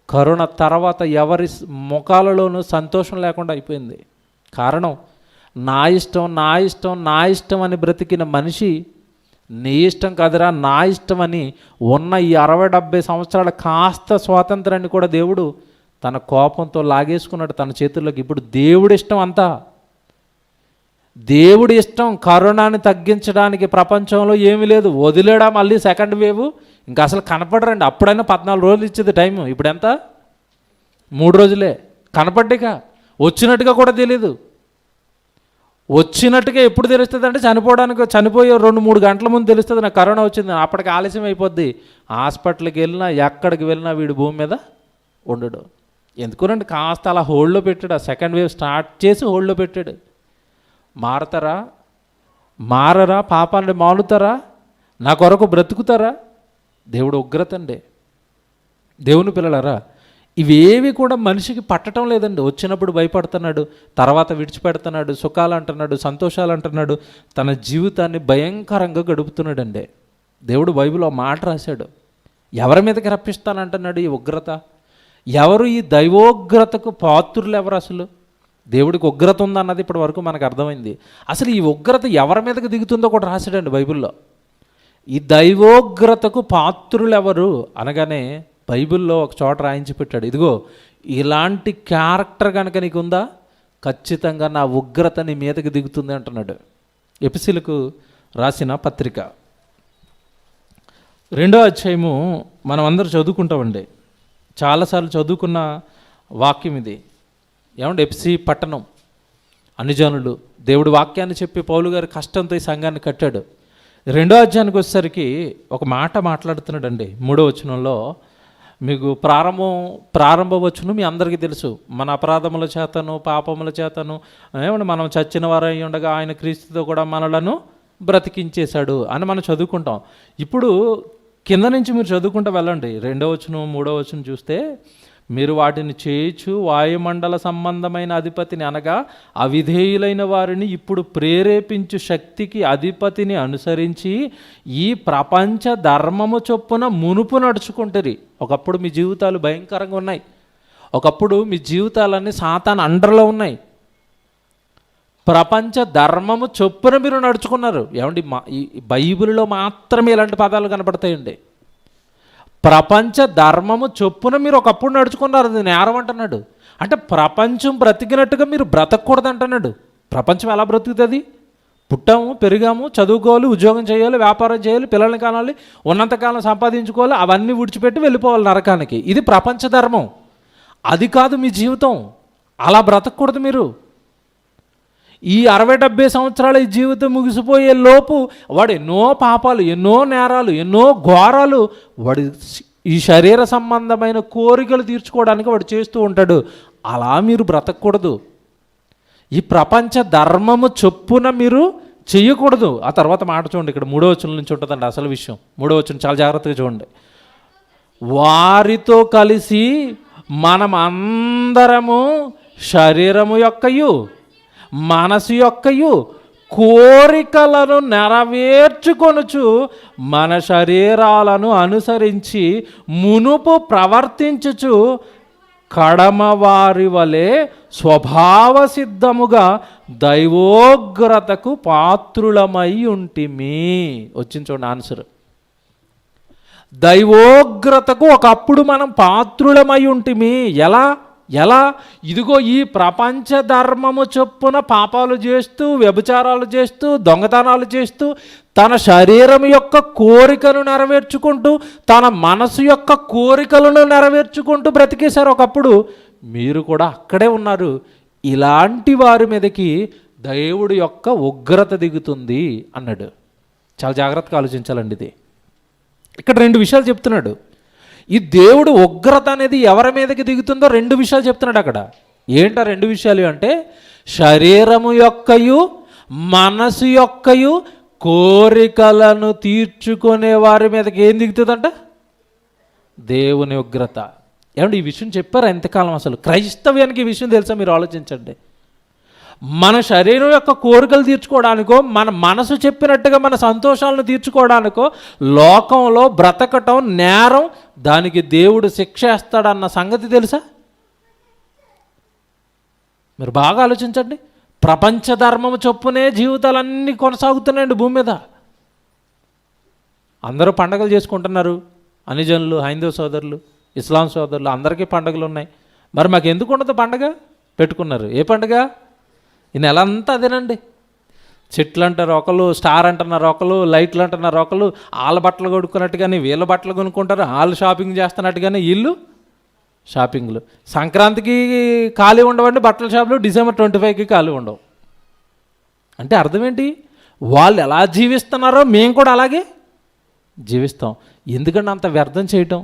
కరోనా తర్వాత ఎవరి ముఖాలలోనూ సంతోషం లేకుండా అయిపోయింది. కారణం నా ఇష్టం అని బ్రతికిన మనిషి నీ ఇష్టం కాదురా నా ఇష్టం అని ఉన్న ఈ 60-70 సంవత్సరాల కాస్త స్వాతంత్రాన్ని కూడా దేవుడు తన కోపంతో లాగేసుకున్నాడు తన చేతుల్లోకి. ఇప్పుడు దేవుడి ఇష్టం అంతా, దేవుడి ఇష్టం. కరోనాని తగ్గించడానికి ప్రపంచంలో ఏమీ లేదు, వదిలేడా మళ్ళీ సెకండ్ వేవ్. ఇంకా అసలు కనపడరండి. అప్పుడైనా 14 రోజులు ఇచ్చేది టైము, ఇప్పుడు ఎంత? 3 రోజులే. కనపడ్డాక వచ్చినట్టుగా కూడా తెలియదు. వచ్చినట్టుగా ఎప్పుడు తెలుస్తుంది అంటే చనిపోయే 2-3 గంటల ముందు తెలుస్తుంది నాకు కరోనా వచ్చింది. అప్పటికి ఆలస్యం అయిపోద్ది. హాస్పిటల్కి వెళ్ళినా ఎక్కడికి వెళ్ళినా వీడు భూమి మీద ఉండడు. ఎందుకునండి కాస్త అలా హోల్డ్లో పెట్టాడు. ఆ సెకండ్ వేవ్ స్టార్ట్ చేసి హోల్డ్లో పెట్టాడు. మారరా, పాపాన్ని మానుతారా, నా కొరకు బ్రతుకుతారా? దేవుడు ఉగ్రత అండి. దేవుని పిల్లలారా, ఇవేవి కూడా మనిషికి పట్టడం లేదండి. వచ్చినప్పుడు భయపడుతున్నాడు, తర్వాత విడిచిపెడుతున్నాడు, సుఖాలు అంటున్నాడు, సంతోషాలు అంటున్నాడు, తన జీవితాన్ని భయంకరంగా గడుపుతున్నాడండి. దేవుడు బైబిల్లో మాట రాశాడు. ఎవరి మీదకి రప్పిస్తానంటున్నాడు ఈ ఉగ్రత? ఎవరు ఈ దైవోగ్రతకు పాత్రులు? ఎవరు అసలు? దేవుడికి ఉగ్రత ఉందన్నది ఇప్పటి వరకు మనకు అర్థమైంది. అసలు ఈ ఉగ్రత ఎవరి మీదకి దిగుతుందో కూడా రాశాడండి బైబిల్లో. ఈ దైవోగ్రతకు పాత్రులు ఎవరు అనగానే బైబిల్లో ఒక చోట రాయించి పెట్టాడు. ఇదిగో ఇలాంటి క్యారెక్టర్ కనుక నీకు ఉందా, ఖచ్చితంగా నా ఉగ్రత నీ మీదకి దిగుతుంది అంటున్నాడు. ఎఫెసీయులకు రాసిన పత్రిక 2వ అధ్యాయము మనం అందరూ చదువుకుంటామండి. చాలాసార్లు చదువుకున్న వాక్యం ఇది. ఏమంటే ఎఫెసీ పట్టణం అన్యజనులు దేవుడి వాక్యాన్ని చెప్పి పౌలు గారు కష్టంతో ఈ సంఘాన్ని కట్టాడు. 2వ అధ్యాయానికి వచ్చేసరికి ఒక మాట మాట్లాడుతున్నాడండి. 3వ వచనంలో మీకు ప్రారంభ వచనం మీ అందరికీ తెలుసు. మన అపరాధముల చేతను పాపముల చేతను ఏమంటే మనం చచ్చిన వారై ఉండగా ఆయన క్రీస్తుతో కూడా మనలను బ్రతికించేశాడు అని మనం చదువుకుంటాం. ఇప్పుడు కింద నుంచి మీరు చదువుకుంటూ వెళ్ళండి. 2వ వచనం 3వ వచనం చూస్తే, మీరు వాటిని చేయుచు వాయుమండల సంబంధమైన అధిపతిని అనగా అవిధేయులైన వారిని ఇప్పుడు ప్రేరేపించు శక్తికి అధిపతిని అనుసరించి ఈ ప్రపంచ ధర్మము చొప్పున మునుపు నడుచుకుంటారు. ఒకప్పుడు మీ జీవితాలు భయంకరంగా ఉన్నాయి. ఒకప్పుడు మీ జీవితాలన్నీ సాతాను అండర్లో ఉన్నాయి. ప్రపంచ ధర్మము చొప్పున మీరు నడుచుకున్నారు. ఏమండి, ఈ బైబిల్లో మాత్రమే ఇలాంటి పదాలు కనపడతాయండి. ప్రపంచ ధర్మము చొప్పున మీరు ఒకప్పుడు నడుచుకున్నారు, అది నేరం అంటున్నాడు. అంటే ప్రపంచం బ్రతికినట్టుగా మీరు బ్రతకూడదు అంటున్నాడు. ప్రపంచం ఎలా బ్రతుకుతుంది? పుట్టాము, పెరిగాము, చదువుకోవాలి, ఉద్యోగం చేయాలి, వ్యాపారం చేయాలి, పిల్లల్ని కానాలి, ఉన్నంతకాలం సంపాదించుకోవాలి, అవన్నీ విడిచిపెట్టి వెళ్ళిపోవాలి నరకానికి. ఇది ప్రపంచ ధర్మం. అది కాదు మీ జీవితం. అలా బ్రతకూడదు మీరు. ఈ 60-70 సంవత్సరాల ఈ జీవితం ముగిసిపోయే లోపు వాడు ఎన్నో పాపాలు, ఎన్నో నేరాలు, ఎన్నో ఘోరాలు వాడు ఈ శరీర సంబంధమైన కోరికలు తీర్చుకోవడానికి వాడు చేస్తూ ఉంటాడు. అలా మీరు బ్రతకూడదు. ఈ ప్రపంచ ధర్మము చొప్పున మీరు చెయ్యకూడదు. ఆ తర్వాత మాట చూడండి, ఇక్కడ 3వ వచనం నుంచి ఉంటుందండి అసలు విషయం. 3వ వచనం చాలా జాగ్రత్తగా చూడండి. వారితో కలిసి మనం అందరము శరీరము యొక్కయు మనసు యొక్కయు కోరికలను నెరవేర్చుకొనుచు మన శరీరాలను అనుసరించి మునుపు ప్రవర్తించుచు కడమవారి వలె స్వభావ సిద్ధముగా దైవోగ్రతకు పాత్రులమై ఉంటిమి. వచ్చింది చూడండి ఆన్సర్. దైవోగ్రతకు ఒకప్పుడు మనం పాత్రులమై ఉంటిమి. ఎలా? ఇదిగో ఈ ప్రపంచ ధర్మము చొప్పున పాపాలు చేస్తూ, వ్యభిచారాలు చేస్తూ, దొంగతనాలు చేస్తూ, తన శరీరం యొక్క కోరికను నెరవేర్చుకుంటూ, తన మనసు యొక్క కోరికలను నెరవేర్చుకుంటూ బ్రతికేశారు ఒకప్పుడు. మీరు కూడా అక్కడే ఉన్నారు. ఇలాంటి వారి మీదకి దేవుడి యొక్క ఉగ్రత దిగుతుంది అన్నాడు. చాలా జాగ్రత్తగా ఆలోచించాలండి. ఇది ఇక్కడ 2 విషయాలు చెప్తున్నాడు. ఈ దేవుడు ఉగ్రత అనేది ఎవరి మీదకి దిగుతుందో 2 విషయాలు చెప్తున్నాడు అక్కడ. ఏంటా 2 విషయాలు అంటే, శరీరము యొక్కయు మనసు యొక్కయు కోరికలను తీర్చుకునే వారి మీదకి ఏం దిగుతుందంట? దేవుని ఉగ్రత. ఏమంటే ఈ విషయం చెప్పారా ఎంతకాలం? అసలు క్రైస్తవ్యానికి ఈ విషయం తెలుసా? మీరు ఆలోచించండి. మన శరీరం యొక్క కోరికలు తీర్చుకోవడానికో, మన మనసు చెప్పినట్టుగా మన సంతోషాలను తీర్చుకోవడానికో లోకంలో బ్రతకటం నేరం. దానికి దేవుడు శిక్ష వేస్తాడన్న సంగతి తెలుసా? మీరు బాగా ఆలోచించండి. ప్రపంచ ధర్మము చొప్పునే జీవితాలన్నీ కొనసాగుతున్నాయండి భూమి మీద. అందరూ పండగలు చేసుకుంటున్నారు. అన్యజనులు, హైందవ సోదరులు, ఇస్లాం సోదరులు అందరికీ పండుగలు ఉన్నాయి. మరి మాకు ఎందుకు ఉండదు పండగ? పెట్టుకున్నారు. ఏ పండుగ? ఈ నెల అంతా అదేనండి. చెట్లు అంటారు ఒకళ్ళు, స్టార్ అంటున్నారు ఒకళ్ళు, లైట్లు అంటున్నారు ఒకళ్ళు, వాళ్ళ బట్టలు కొనుక్కున్నట్టుగానే వీళ్ళ బట్టలు కొనుక్కుంటారు, వాళ్ళు షాపింగ్ చేస్తున్నట్టుగానే వీళ్ళు షాపింగ్లు. సంక్రాంతికి ఖాళీ ఉండవండి బట్టల షాపులు, డిసెంబర్ 25కి ఖాళీ ఉండవు. అంటే అర్థం ఏంటి? వాళ్ళు ఎలా జీవిస్తున్నారో మేము కూడా అలాగే జీవిస్తాం. ఎందుకంటే అంత వ్యర్థం చేయటం?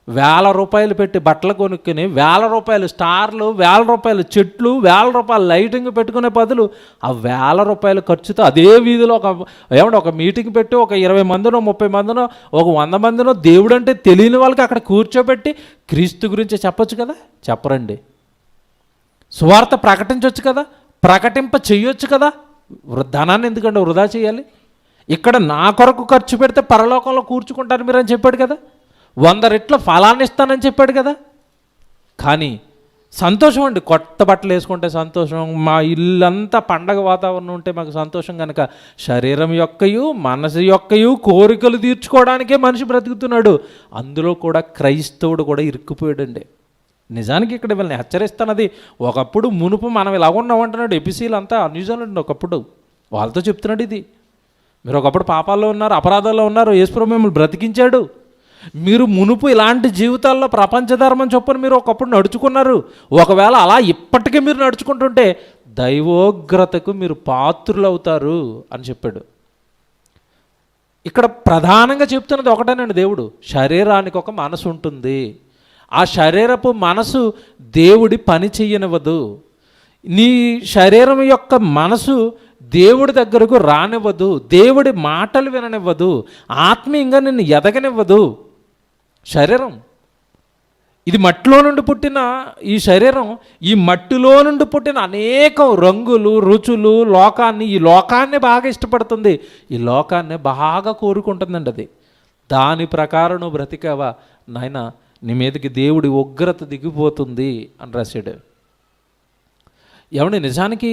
వేల రూపాయలు పెట్టి బట్టలు కొనుక్కుని, వేల రూపాయలు స్టార్లు, వేల రూపాయలు చెట్లు, వేల రూపాయలు లైటింగ్ పెట్టుకునే బదులు ఆ వేల రూపాయల ఖర్చుతో అదే వీధిలో ఒక మీటింగ్ పెట్టి ఒక 20 మందినో 30 మందినో ఒక 100 మందినో దేవుడు అంటే తెలియని వాళ్ళకి అక్కడ కూర్చోబెట్టి క్రీస్తు గురించి చెప్పొచ్చు కదా? చెప్పరండి. సువార్త ప్రకటించవచ్చు కదా? ప్రకటింప చెయ్యొచ్చు కదా? ధనాన్ని ఎందుకంటే వృధా చేయాలి? ఇక్కడ నా కొరకు ఖర్చు పెడితే పరలోకంలో కూర్చుకుంటారు మీరు అని చెప్పాడు కదా? 100 రెట్ల ఫలాన్ని ఇస్తానని చెప్పాడు కదా? కానీ సంతోషం అండి, కొత్త బట్టలు వేసుకుంటే సంతోషం, మా ఇల్లంతా పండగ వాతావరణం ఉంటే మాకు సంతోషం. కనుక శరీరం యొక్కయు మనసు యొక్కయు కోరికలు తీర్చుకోవడానికే మనిషి బ్రతుకుతున్నాడు. అందులో కూడా క్రైస్తవుడు కూడా ఇరుక్కుపోయాడండి. నిజానికి ఇక్కడ వీళ్ళని హెచ్చరిస్తున్నది, ఒకప్పుడు మునుపు మనం ఇలా ఉన్నామంటున్నాడు. ఎపిసీలు అంతా న్యూజిలాండ్ ఒకప్పుడు వాళ్ళతో చెప్తున్నాడు ఇది. మీరు ఒకప్పుడు పాపాల్లో ఉన్నారు, అపరాధాల్లో ఉన్నారు, యేసుప్రభు మిమ్మల్ని బ్రతికించాడు. మీరు మునుపు ఇలాంటి జీవితాల్లో ప్రపంచ ధర్మం చొప్పున మీరు ఒకప్పుడు నడుచుకున్నారు. ఒకవేళ అలా ఇప్పటికీ మీరు నడుచుకుంటుంటే దైవోగ్రతకు మీరు పాత్రులు అవుతారు అని చెప్పాడు. ఇక్కడ ప్రధానంగా చెప్తున్నది ఒకటేనండి, దేవుడు శరీరానికి ఒక మనసు ఉంటుంది. ఆ శరీరపు మనసు దేవుడి పని చెయ్యనివ్వదు. నీ శరీరం యొక్క మనసు దేవుడి దగ్గరకు రానివ్వదు, దేవుడి మాటలు విననివ్వదు, ఆత్మీయంగా నిన్ను ఎదగనివ్వదు. శరీరం ఇది మట్టిలో నుండి పుట్టిన ఈ శరీరం, ఈ మట్టిలో నుండి పుట్టిన అనేక రంగులు రుచులు ఈ లోకాన్ని బాగా ఇష్టపడుతుంది, ఈ లోకాన్ని బాగా కోరుకుంటుందండి. అది దాని ప్రకారం నువ్వు బ్రతికావా నాయనా, నీ మీదకి దేవుడి ఉగ్రత దిగిపోతుంది అని రాశాడు. ఏమండి, నిజానికి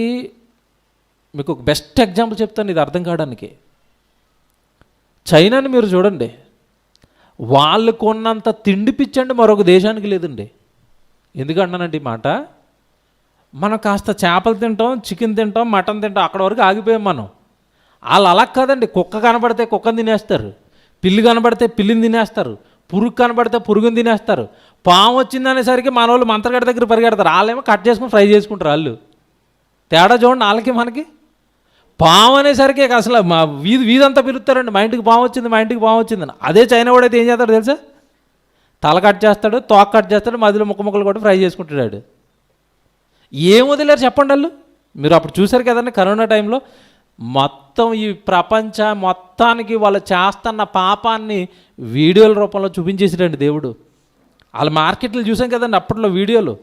మీకు ఒక బెస్ట్ ఎగ్జాంపుల్ చెప్తాను ఇది అర్థం కావడానికి. చైనాని మీరు చూడండి, వాళ్ళు కొన్నంత తిండి పిచ్చండి మరొక దేశానికి లేదండి. ఎందుకంటానండి ఈ మాట, మనం కాస్త చేపలు తింటాం, చికెన్ తింటాం, మటన్ తింటాం, అక్కడ వరకు ఆగిపోయాం మనం. వాళ్ళు అలా కాదండి, కుక్క కనబడితే కుక్కని తినేస్తారు, పిల్లి కనబడితే పిల్లిని తినేస్తారు, పురుగు కనబడితే పురుగుని తినేస్తారు, పాము వచ్చిందనేసరికి మన వాళ్ళు మంత్రగడ్డ దగ్గర పరిగెడతారు, వాళ్ళేమో కట్ చేసుకుని ఫ్రై చేసుకుంటారు. వాళ్ళు తేడా చూడండి వాళ్ళకి మనకి. పాము అనేసరికి అసలు మా వీధంతా పిలుస్తారండి, మా ఇంటికి పాము వచ్చింది, మా ఇంటికి పాము వచ్చిందని. అదే చైనా వాడైతే ఏం చేస్తాడు తెలుసా? తల కట్ చేస్తాడు, తోక కట్ చేస్తాడు, మధ్యలో ముక్కలు కూడా ఫ్రై చేసుకుంటాడు. ఏం వదిలేరు చెప్పండి వాళ్ళు. మీరు అప్పుడు చూశారు కదండి కరోనా టైంలో మొత్తం ఈ ప్రపంచ మొత్తానికి వాళ్ళు చేస్తున్న పాపాన్ని వీడియోల రూపంలో చూపించేసాడండి దేవుడు. వాళ్ళ మార్కెట్లు చూసాం కదండి అప్పట్లో వీడియోలు.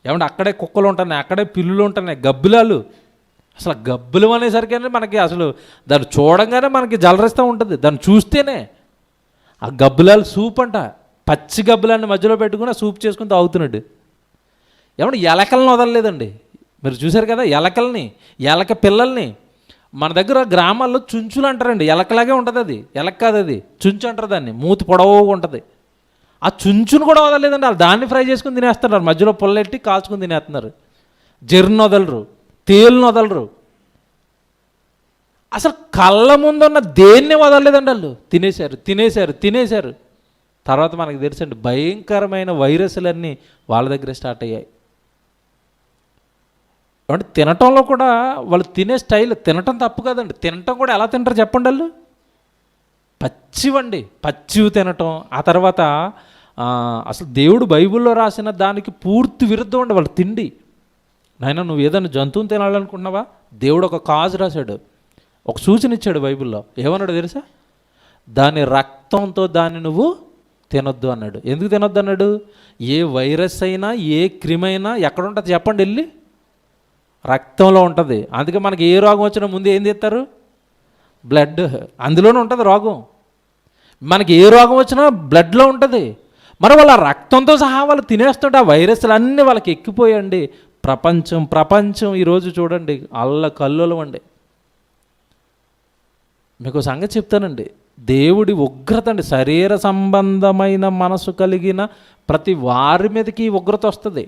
ఏమంటే అక్కడే కుక్కలు ఉంటున్నాయి, అక్కడే పిల్లులు ఉంటున్నాయి, గబ్బిలాలు. అసలు గబ్బులు అనేసరికి మనకి అసలు దాన్ని చూడంగానే మనకి జలరిస్తూ ఉంటుంది. దాన్ని చూస్తేనే ఆ గబ్బులాలు సూప్ అంట, పచ్చి గబ్బులాన్ని మధ్యలో పెట్టుకుని సూప్ చేసుకుని తాగుతున్నాడు. ఏమంటే ఎలకలను వదలలేదండి. మీరు చూశారు కదా ఎలకల్ని, ఎలక పిల్లల్ని. మన దగ్గర గ్రామాల్లో చుంచులు అంటారండి, ఎలకలాగే ఉంటుంది. అది ఎలక కాదు, అది చుంచు అంటారు దాన్ని, మూతి పొడవుగా ఉంటుంది. ఆ చుంచును కూడా వదలలేదండి, వాళ్ళు దాన్ని ఫ్రై చేసుకుని తినేస్తున్నారు, మధ్యలో పుల్లెట్టి కాల్చుకుని తినేస్తున్నారు. జర్ను వదలరు, తేలును వదలరు, అసలు కళ్ళ ముందున్న దేన్ని వదలలేదండి. వాళ్ళు తినేశారు తినేశారు తినేశారు. తర్వాత మనకు తెలుసండి భయంకరమైన వైరస్లన్నీ వాళ్ళ దగ్గరే స్టార్ట్ అయ్యాయి. అంటే తినటంలో కూడా వాళ్ళు తినే స్టైల్, తినటం తప్పు కదండి, తినటం కూడా ఎలా తింటారు చెప్పండి. వాళ్ళు పచ్చివండి, పచ్చివి తినటం. ఆ తర్వాత అసలు దేవుడు బైబిల్లో రాసిన దానికి పూర్తి విరుద్ధం అండి వాళ్ళ తిండి. నాయన నువ్వు ఏదైనా జంతువుని తినాలనుకుంటున్నావా, దేవుడు ఒక కాజు రాశాడు, ఒక సూచన ఇచ్చాడు బైబిల్లో. ఏమన్నాడు తెలుసా? దాని రక్తంతో దాన్ని నువ్వు తినొద్దు అన్నాడు. ఎందుకు తినొద్దు అన్నాడు? ఏ వైరస్ అయినా ఏ క్రిమి అయినా ఎక్కడ ఉంటుంది చెప్పండి, వెళ్ళి రక్తంలో ఉంటుంది. అందుకే మనకి ఏ రోగం వచ్చినా ముందు ఏం తీస్తారు? బ్లడ్. అందులోనే ఉంటుంది రోగం. మనకి ఏ రోగం వచ్చినా బ్లడ్లో ఉంటుంది. మరి వాళ్ళ రక్తంతో సహా వాళ్ళు తినేస్తుంటే ఆ వైరస్లు అన్నీ వాళ్ళకి ఎక్కిపోయండి. ప్రపంచం ఈరోజు చూడండి కల్లోలం అండి. మీకు సంగతి చెప్తానండి, దేవుడి ఉగ్రత అండి, శరీర సంబంధమైన మనసు కలిగిన ప్రతి వారి మీదకి ఉగ్రత వస్తుంది.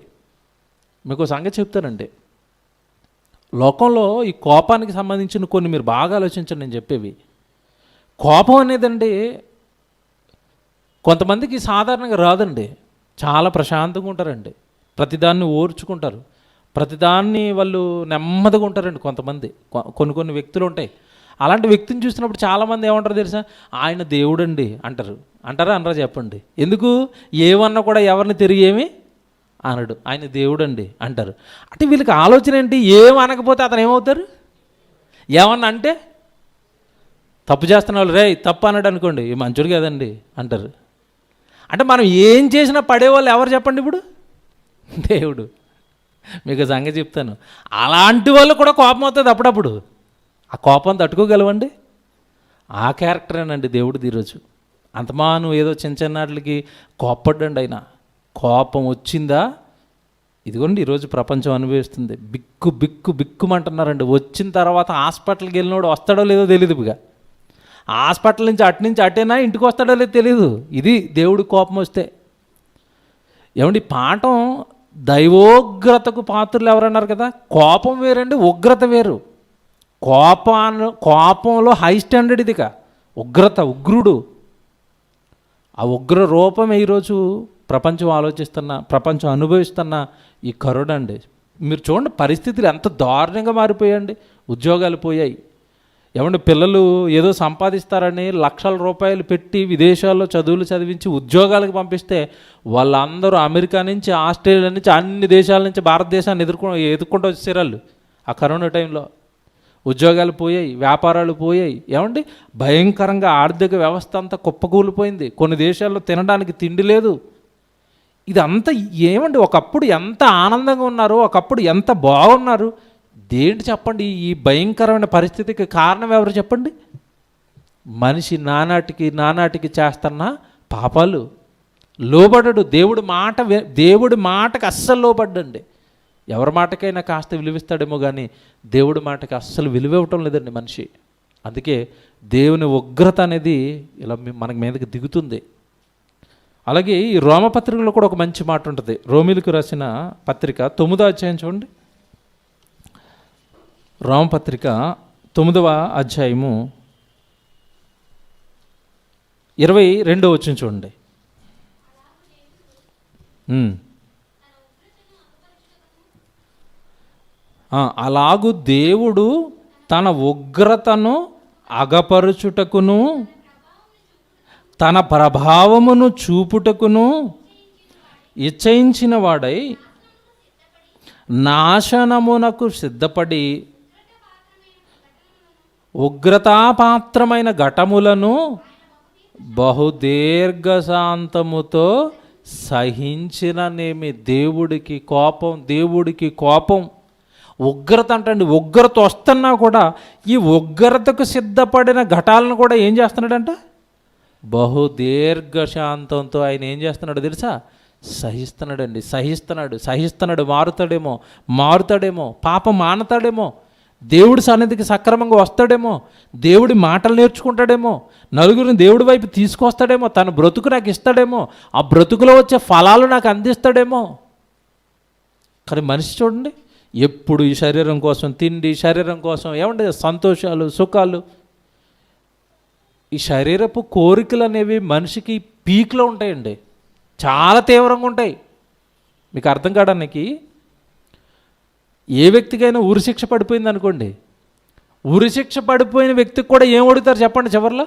మీకు సంగతి చెప్తానండి, లోకంలో ఈ కోపానికి సంబంధించిన కొన్ని మీరు బాగా ఆలోచించండి. నేను చెప్పేవి, కోపం అనేదండి కొంతమందికి సాధారణంగా రాదండి. చాలా ప్రశాంతంగా ఉంటారండి, ప్రతిదాన్ని ఓర్చుకుంటారు, ప్రతిదాన్ని వాళ్ళు నెమ్మదిగా ఉంటారండి. కొంతమంది కొన్ని వ్యక్తులు ఉంటాయి. అలాంటి వ్యక్తిని చూసినప్పుడు చాలామంది ఏమంటారు తెలుసా, ఆయన దేవుడండి అంటారు. అంటారా అనరా చెప్పండి? ఎందుకు? ఏమన్నా కూడా ఎవరిని తిరిగి ఏమి అనడు, ఆయన దేవుడండి అంటారు. అంటే వీళ్ళకి ఆలోచన ఏంటి? ఏమనకపోతే అతను ఏమవుతారు? ఏమన్నా అంటే తప్పు చేస్తున్న వాళ్ళు, రే తప్పు అన్నాడు అనుకోండి, ఈ మంచోడు కదండి అంటారు. అంటే మనం ఏం చేసినా పడేవాళ్ళు ఎవరు చెప్పండి ఇప్పుడు? దేవుడు. మీకు సంగతి చెప్తాను, అలాంటి వాళ్ళు కూడా కోపం అవుతుంది అప్పుడప్పుడు. ఆ కోపం తట్టుకోగలవండి? ఆ క్యారెక్టరేనండి దేవుడిది ఈరోజు. అంతమాను ఏదో చిన్న చిన్నటికి కోప్పడ్డండి ఆయన. కోపం వచ్చిందా, ఇదిగోండి ఈరోజు ప్రపంచం అనుభవిస్తుంది. బిక్కు బిక్కు బిక్కుమంటున్నారండి. వచ్చిన తర్వాత హాస్పిటల్కి వెళ్ళినోడు వస్తాడో లేదో తెలియదు. ఇక హాస్పిటల్ నుంచి అటేనా ఇంటికి వస్తాడో లేదో తెలియదు. ఇది దేవుడి కోపం వస్తే. ఏమండి పాఠం, దైవోగ్రతకు పాత్రలు ఎవరన్నారు కదా. కోపం వేరండి, ఉగ్రత వేరు. కోపంలో హై స్టాండర్డ్ ఇదిక ఉగ్రత, ఉగ్రుడు. ఆ ఉగ్ర రూపమే ఈరోజు ప్రపంచం అనుభవిస్తున్న ఈ కరుడండి. మీరు చూడండి పరిస్థితులు ఎంత దారుణంగా మారిపోయాయండి. ఉద్యోగాలు పోయాయి. ఏమంటే పిల్లలు ఏదో సంపాదిస్తారని లక్షల రూపాయలు పెట్టి విదేశాల్లో చదువులు చదివించి ఉద్యోగాలకు పంపిస్తే వాళ్ళందరూ అమెరికా నుంచి, ఆస్ట్రేలియా నుంచి, అన్ని దేశాల నుంచి భారతదేశాన్ని ఎదుర్కొంటూ వచ్చేసారు వాళ్ళు. ఆ కరోనా టైంలో ఉద్యోగాలు పోయాయి, వ్యాపారాలు పోయాయి. ఏమండి భయంకరంగా ఆర్థిక వ్యవస్థ అంతా కుప్పకూలిపోయింది. కొన్ని దేశాల్లో తినడానికి తిండి లేదు. ఇదంతా ఏమండి, ఒకప్పుడు ఎంత ఆనందంగా ఉన్నారు, ఒకప్పుడు ఎంత బాగున్నారు. దేంటి చెప్పండి ఈ భయంకరమైన పరిస్థితికి కారణం ఎవరు చెప్పండి? మనిషి నానాటికి చేస్తున్న పాపాలు. లోబడడు, దేవుడి మాటకు అస్సలు లోబడ్డండి. ఎవరి మాటకైనా కాస్త విలువిస్తాడేమో కానీ దేవుడి మాటకి అస్సలు విలువ ఇవ్వటం లేదండి మనిషి. అందుకే దేవుని ఉగ్రత అనేది ఇలా మనకి మీదకి దిగుతుంది. అలాగే ఈ రోమపత్రికలో కూడా ఒక మంచి మాట ఉంటుంది. రోమిలకు రాసిన పత్రిక 9వ అధ్యాయం చూడండి. రోమపత్రిక 9వ అధ్యాయము 22వ వచనం చూడండి. అలాగు దేవుడు తన ఉగ్రతను అగపరుచుటకును తన ప్రభావమును చూపుటకును ఇచ్చయించిన వాడై నాశనమునకు సిద్ధపడి ఉగ్రతాపాత్రమైన ఘటములను బహుదీర్ఘశాంతముతో సహించిననేమి. దేవుడికి కోపం ఉగ్రత అంటండి. ఉగ్రత వస్తున్నా కూడా ఈ ఉగ్రతకు సిద్ధపడిన ఘటాలను కూడా ఏం చేస్తున్నాడంట? బహుదీర్ఘశాంతంతో ఆయన ఏం చేస్తున్నాడు తెలుసా? సహిస్తున్నాడండి. సహిస్తున్నాడు. మారుతాడేమో, పాపం మానతాడేమో, దేవుడి సన్నిధికి సక్రమంగా వస్తాడేమో, దేవుడి మాటలు నేర్చుకుంటాడేమో, నలుగురిని దేవుడి వైపు తీసుకొస్తాడేమో, తన బ్రతుకు నాకు ఇస్తాడేమో, ఆ బ్రతుకులో వచ్చే ఫలాలు నాకు అందిస్తాడేమో. కానీ మనిషి చూడండి, ఎప్పుడు ఈ శరీరం కోసం తిండి, శరీరం కోసం ఏమంటే సంతోషాలు, సుఖాలు. ఈ శరీరపు కోరికలు అనేవి మనిషికి పీక్లో ఉంటాయండి, చాలా తీవ్రంగా ఉంటాయి. మీకు అర్థం కావడానికి, ఏ వ్యక్తికైనా ఉరిశిక్ష పడిపోయింది అనుకోండి, ఉరిశిక్ష పడిపోయిన వ్యక్తికి కూడా ఏం అడుగుతారు చెప్పండి? చివరిలో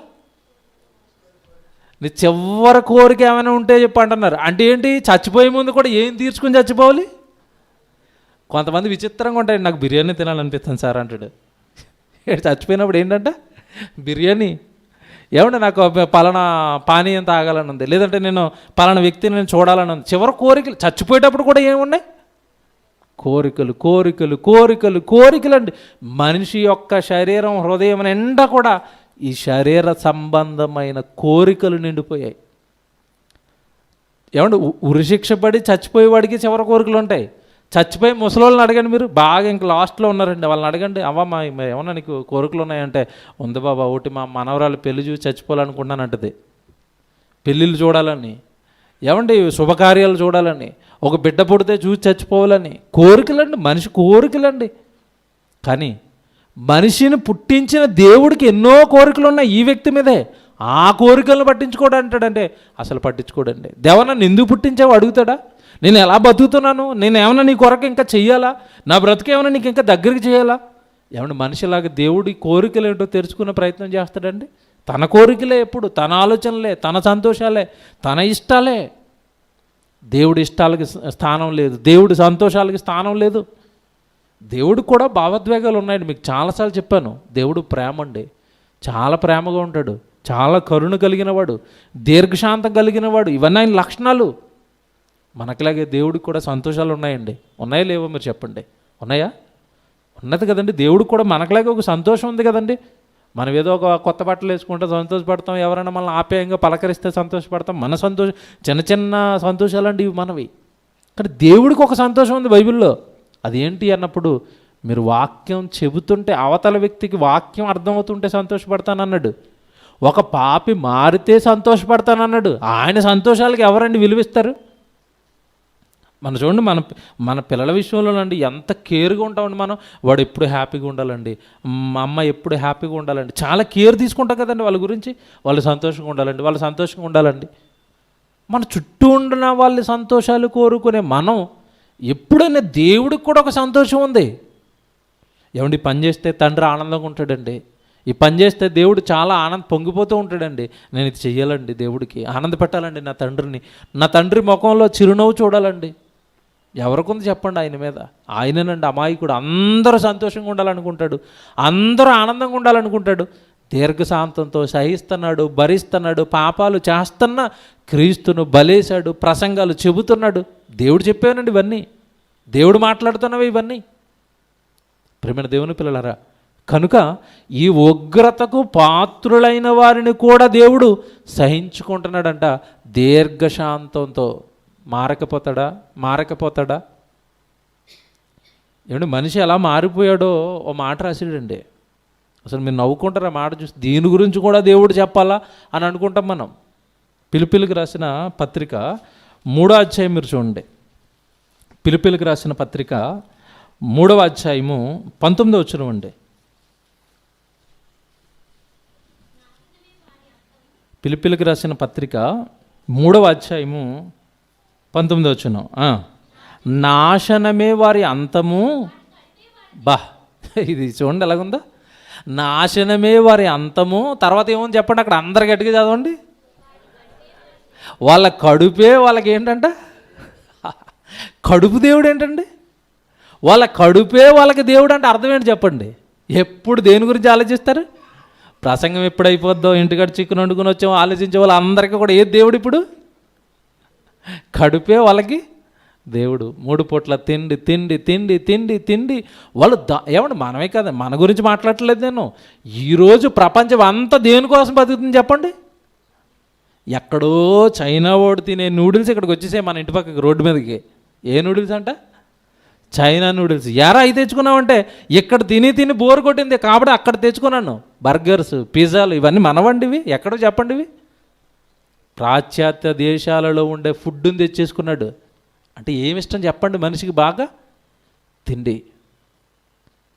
నీ చివరి కోరిక ఏమైనా ఉంటే చెప్పి అంటున్నారు. అంటే ఏంటి? చచ్చిపోయే ముందు కూడా ఏం తీర్చుకుని చచ్చిపోవాలి? కొంతమంది విచిత్రంగా ఉంటాయి. నాకు బిర్యానీ తినాలనిపిస్తుంది సార్ అంటాడు. చచ్చిపోయినప్పుడు ఏంటంటే బిర్యానీ. ఏమంటే నాకు పలానా పానీయం తాగాలని ఉంది, లేదంటే నేను పలానా వ్యక్తిని నేను చూడాలని ఉంది. చివరి కోరికలు. చచ్చిపోయేటప్పుడు కూడా ఏమున్నాయి? కోరికలు అండి. మనిషి యొక్క శరీరం, హృదయం నిండా కూడా ఈ శరీర సంబంధమైన కోరికలు నిండిపోయాయి. ఏమంటే ఉరిశిక్ష పడి చచ్చిపోయేవాడికి చివరి కోరికలు ఉంటాయి. చచ్చిపోయి ముసలోళ్ళని అడగండి మీరు, బాగా ఇంకా లాస్ట్లో ఉన్నారండి, వాళ్ళని అడగండి, అవ్వమ్మా ఏమన్నా నీకు కోరికలు ఉన్నాయంటే, ఉంది బాబా ఒకటి మా మనవరాలు పెళ్లి చూసి చచ్చిపోవాలనుకుంటున్నానంటది. పెళ్ళిళ్ళు చూడాలని, ఏమండి శుభకార్యాలు చూడాలని, ఒక బిడ్డ పుడితే చూసి చచ్చిపోవాలని కోరికలండి, మనిషి కోరికలండి. కానీ మనిషిని పుట్టించిన దేవుడికి ఎన్నో కోరికలు ఉన్నాయి ఈ వ్యక్తి మీదే. ఆ కోరికలను పట్టించుకోడు అంటాడంటే అసలు పట్టించుకోడండి. దేవా నన్ను ఎందుకు పుట్టించావు అడుగుతాడా? నేను ఎలా బతుకుతున్నాను, నేను ఏమన్నా నీ కొరకు ఇంకా చెయ్యాలా, నా బ్రతుకేమన్నా నీకు ఇంకా దగ్గరికి చేయాలా? ఏమన్నా మనిషిలాగా దేవుడి కోరికలు ఏంటో తెరుచుకునే ప్రయత్నం చేస్తాడండి. తన కోరికలే, ఎప్పుడు తన ఆలోచనలే, తన సంతోషాలే, తన ఇష్టాలే. దేవుడి ఇష్టాలకి స్థానం లేదు, దేవుడి సంతోషాలకి స్థానం లేదు. దేవుడికి కూడా భావోద్వేగాలు ఉన్నాయండి. మీకు చాలాసార్లు చెప్పాను, దేవుడు ప్రేమ అండి, చాలా ప్రేమగా ఉంటాడు, చాలా కరుణ కలిగిన వాడు, దీర్ఘశాంతం కలిగిన వాడు. ఇవన్నీ ఆయన లక్షణాలు. మనకులాగే దేవుడికి కూడా సంతోషాలు ఉన్నాయండి. ఉన్నాయా లేవో మీరు చెప్పండి? ఉన్నాయా? ఉన్నది కదండి. దేవుడికి కూడా మనకులాగే ఒక సంతోషం ఉంది కదండి. మనం ఏదో ఒక కొత్త బట్టలు వేసుకుంటే సంతోషపడతాం, ఎవరైనా మనల్ని ఆప్యాయంగా పలకరిస్తే సంతోషపడతాం. మన సంతోషం చిన్న చిన్న సంతోషాలు అండి ఇవి మనవి. కానీ దేవుడికి ఒక సంతోషం ఉంది బైబిల్లో. అదేంటి అన్నప్పుడు, మీరు వాక్యం చెబుతుంటే అవతల వ్యక్తికి వాక్యం అర్థమవుతుంటే సంతోషపడతానన్నాడు. ఒక పాపి మారితే సంతోషపడతానన్నాడు. ఆయన సంతోషాలకి ఎవరండి విలువిస్తారు? మనం చూడండి, మన పిల్లల విషయంలోనండి ఎంత కేర్గా ఉంటామండి మనం. వాడు ఎప్పుడు హ్యాపీగా ఉండాలండి, మా అమ్మ ఎప్పుడు హ్యాపీగా ఉండాలండి, చాలా కేర్ తీసుకుంటాం కదండి వాళ్ళ గురించి. వాళ్ళు సంతోషంగా ఉండాలండి, వాళ్ళు సంతోషంగా ఉండాలండి. మన చుట్టూ ఉన్న వాళ్ళ సంతోషాలు కోరుకునే మనం ఎప్పుడైనా దేవుడికి కూడా ఒక సంతోషం ఉంది. ఏమండి, పని చేస్తే తండ్రి ఆనందంగా ఉంటాడండి. ఈ పని చేస్తే దేవుడు చాలా పొంగిపోతూ ఉంటాడండి. నేను ఇది చెయ్యాలండి, దేవుడికి ఆనంద పెట్టాలండి నా తండ్రి ముఖంలో చిరునవ్వు చూడాలండి. ఎవరికొంది చెప్పండి ఆయన మీద? ఆయననండి అమాయకుడు. అందరూ సంతోషంగా ఉండాలనుకుంటాడు, అందరూ ఆనందంగా ఉండాలనుకుంటాడు. దీర్ఘశాంతంతో సహిస్తున్నాడు, భరిస్తున్నాడు, పాపాలు చేస్తున్నా క్రీస్తును బలేశాడు, ప్రసంగాలు చెబుతున్నాడు. దేవుడు చెప్పానండి ఇవన్నీ, దేవుడు మాట్లాడుతున్నవి ఇవన్నీ. ప్రేమైన దేవుని పిల్లలారా, కనుక ఈ ఉగ్రతకు పాత్రులైన వారిని కూడా దేవుడు సహించుకుంటున్నాడంట దీర్ఘశాంతంతో. మారకపోతాడా? ఏమంటే మనిషి ఎలా మారిపోయాడో ఓ మాట రాసాడండి. అసలు మీరు నవ్వుకుంటారా మాట చూసి? దీని గురించి కూడా దేవుడు చెప్పాలా అని అనుకుంటాం మనం. పిలిపిలికి రాసిన పత్రిక 3వ అధ్యాయం మీరు చూడండి. పిలిపిలికి రాసిన పత్రిక 3వ అధ్యాయము 19వ వచనం అండి. పిలిపిలికి రాసిన పత్రిక 3వ అధ్యాయము 19వ వచనం. నాశనమే వారి అంతము. ఇది చూడండి ఎలాగుందో. నాశనమే వారి అంతము. తర్వాత ఏమో చెప్పండి, అక్కడ అందరు గట్టిగా చదవండి. వాళ్ళ కడుపే వాళ్ళకి ఏంటంట? కడుపు దేవుడు ఏంటండి? వాళ్ళ కడుపే వాళ్ళకి దేవుడు అంటే అర్థం ఏంటి చెప్పండి? ఎప్పుడు దేని గురించి ఆలోచిస్తారు? ప్రసంగం ఎప్పుడైపోద్దో, ఇంటికాడ చికెన్ వండుకుని వచ్చామో ఆలోచించే వాళ్ళు అందరికీ కూడా ఏది దేవుడు? ఇప్పుడు కడుపే వాళ్ళకి దేవుడు. 3 పూట్ల తిండి తిండి తిండి తిండి తిండి వాళ్ళు ఏమండి, మనమే కదా, మన గురించి మాట్లాడట్లేదు నేను. ఈరోజు ప్రపంచం అంతా దేనికోసం బతుకుతుంది చెప్పండి? ఎక్కడో చైనా వాడు తినే నూడిల్స్ ఇక్కడికి వచ్చేసాయి మన ఇంటి పక్కకి రోడ్డు మీదకి. ఏ నూడిల్స్ అంట? China noodles. ఎరా అవి తెచ్చుకున్నామంటే ఇక్కడ తిని బోర్ కొట్టింది కాబట్టి అక్కడ తెచ్చుకున్నాను. బర్గర్స్, పిజ్జాలు ఇవన్నీ మనవండివి. ఎక్కడో చెప్పండి ఇవి. పాశ్చాత్య దేశాలలో ఉండే ఫుడ్ని తెచ్చేసుకున్నాడు. అంటే ఏమి ఇష్టం చెప్పండి మనిషికి? బాగా తిండి.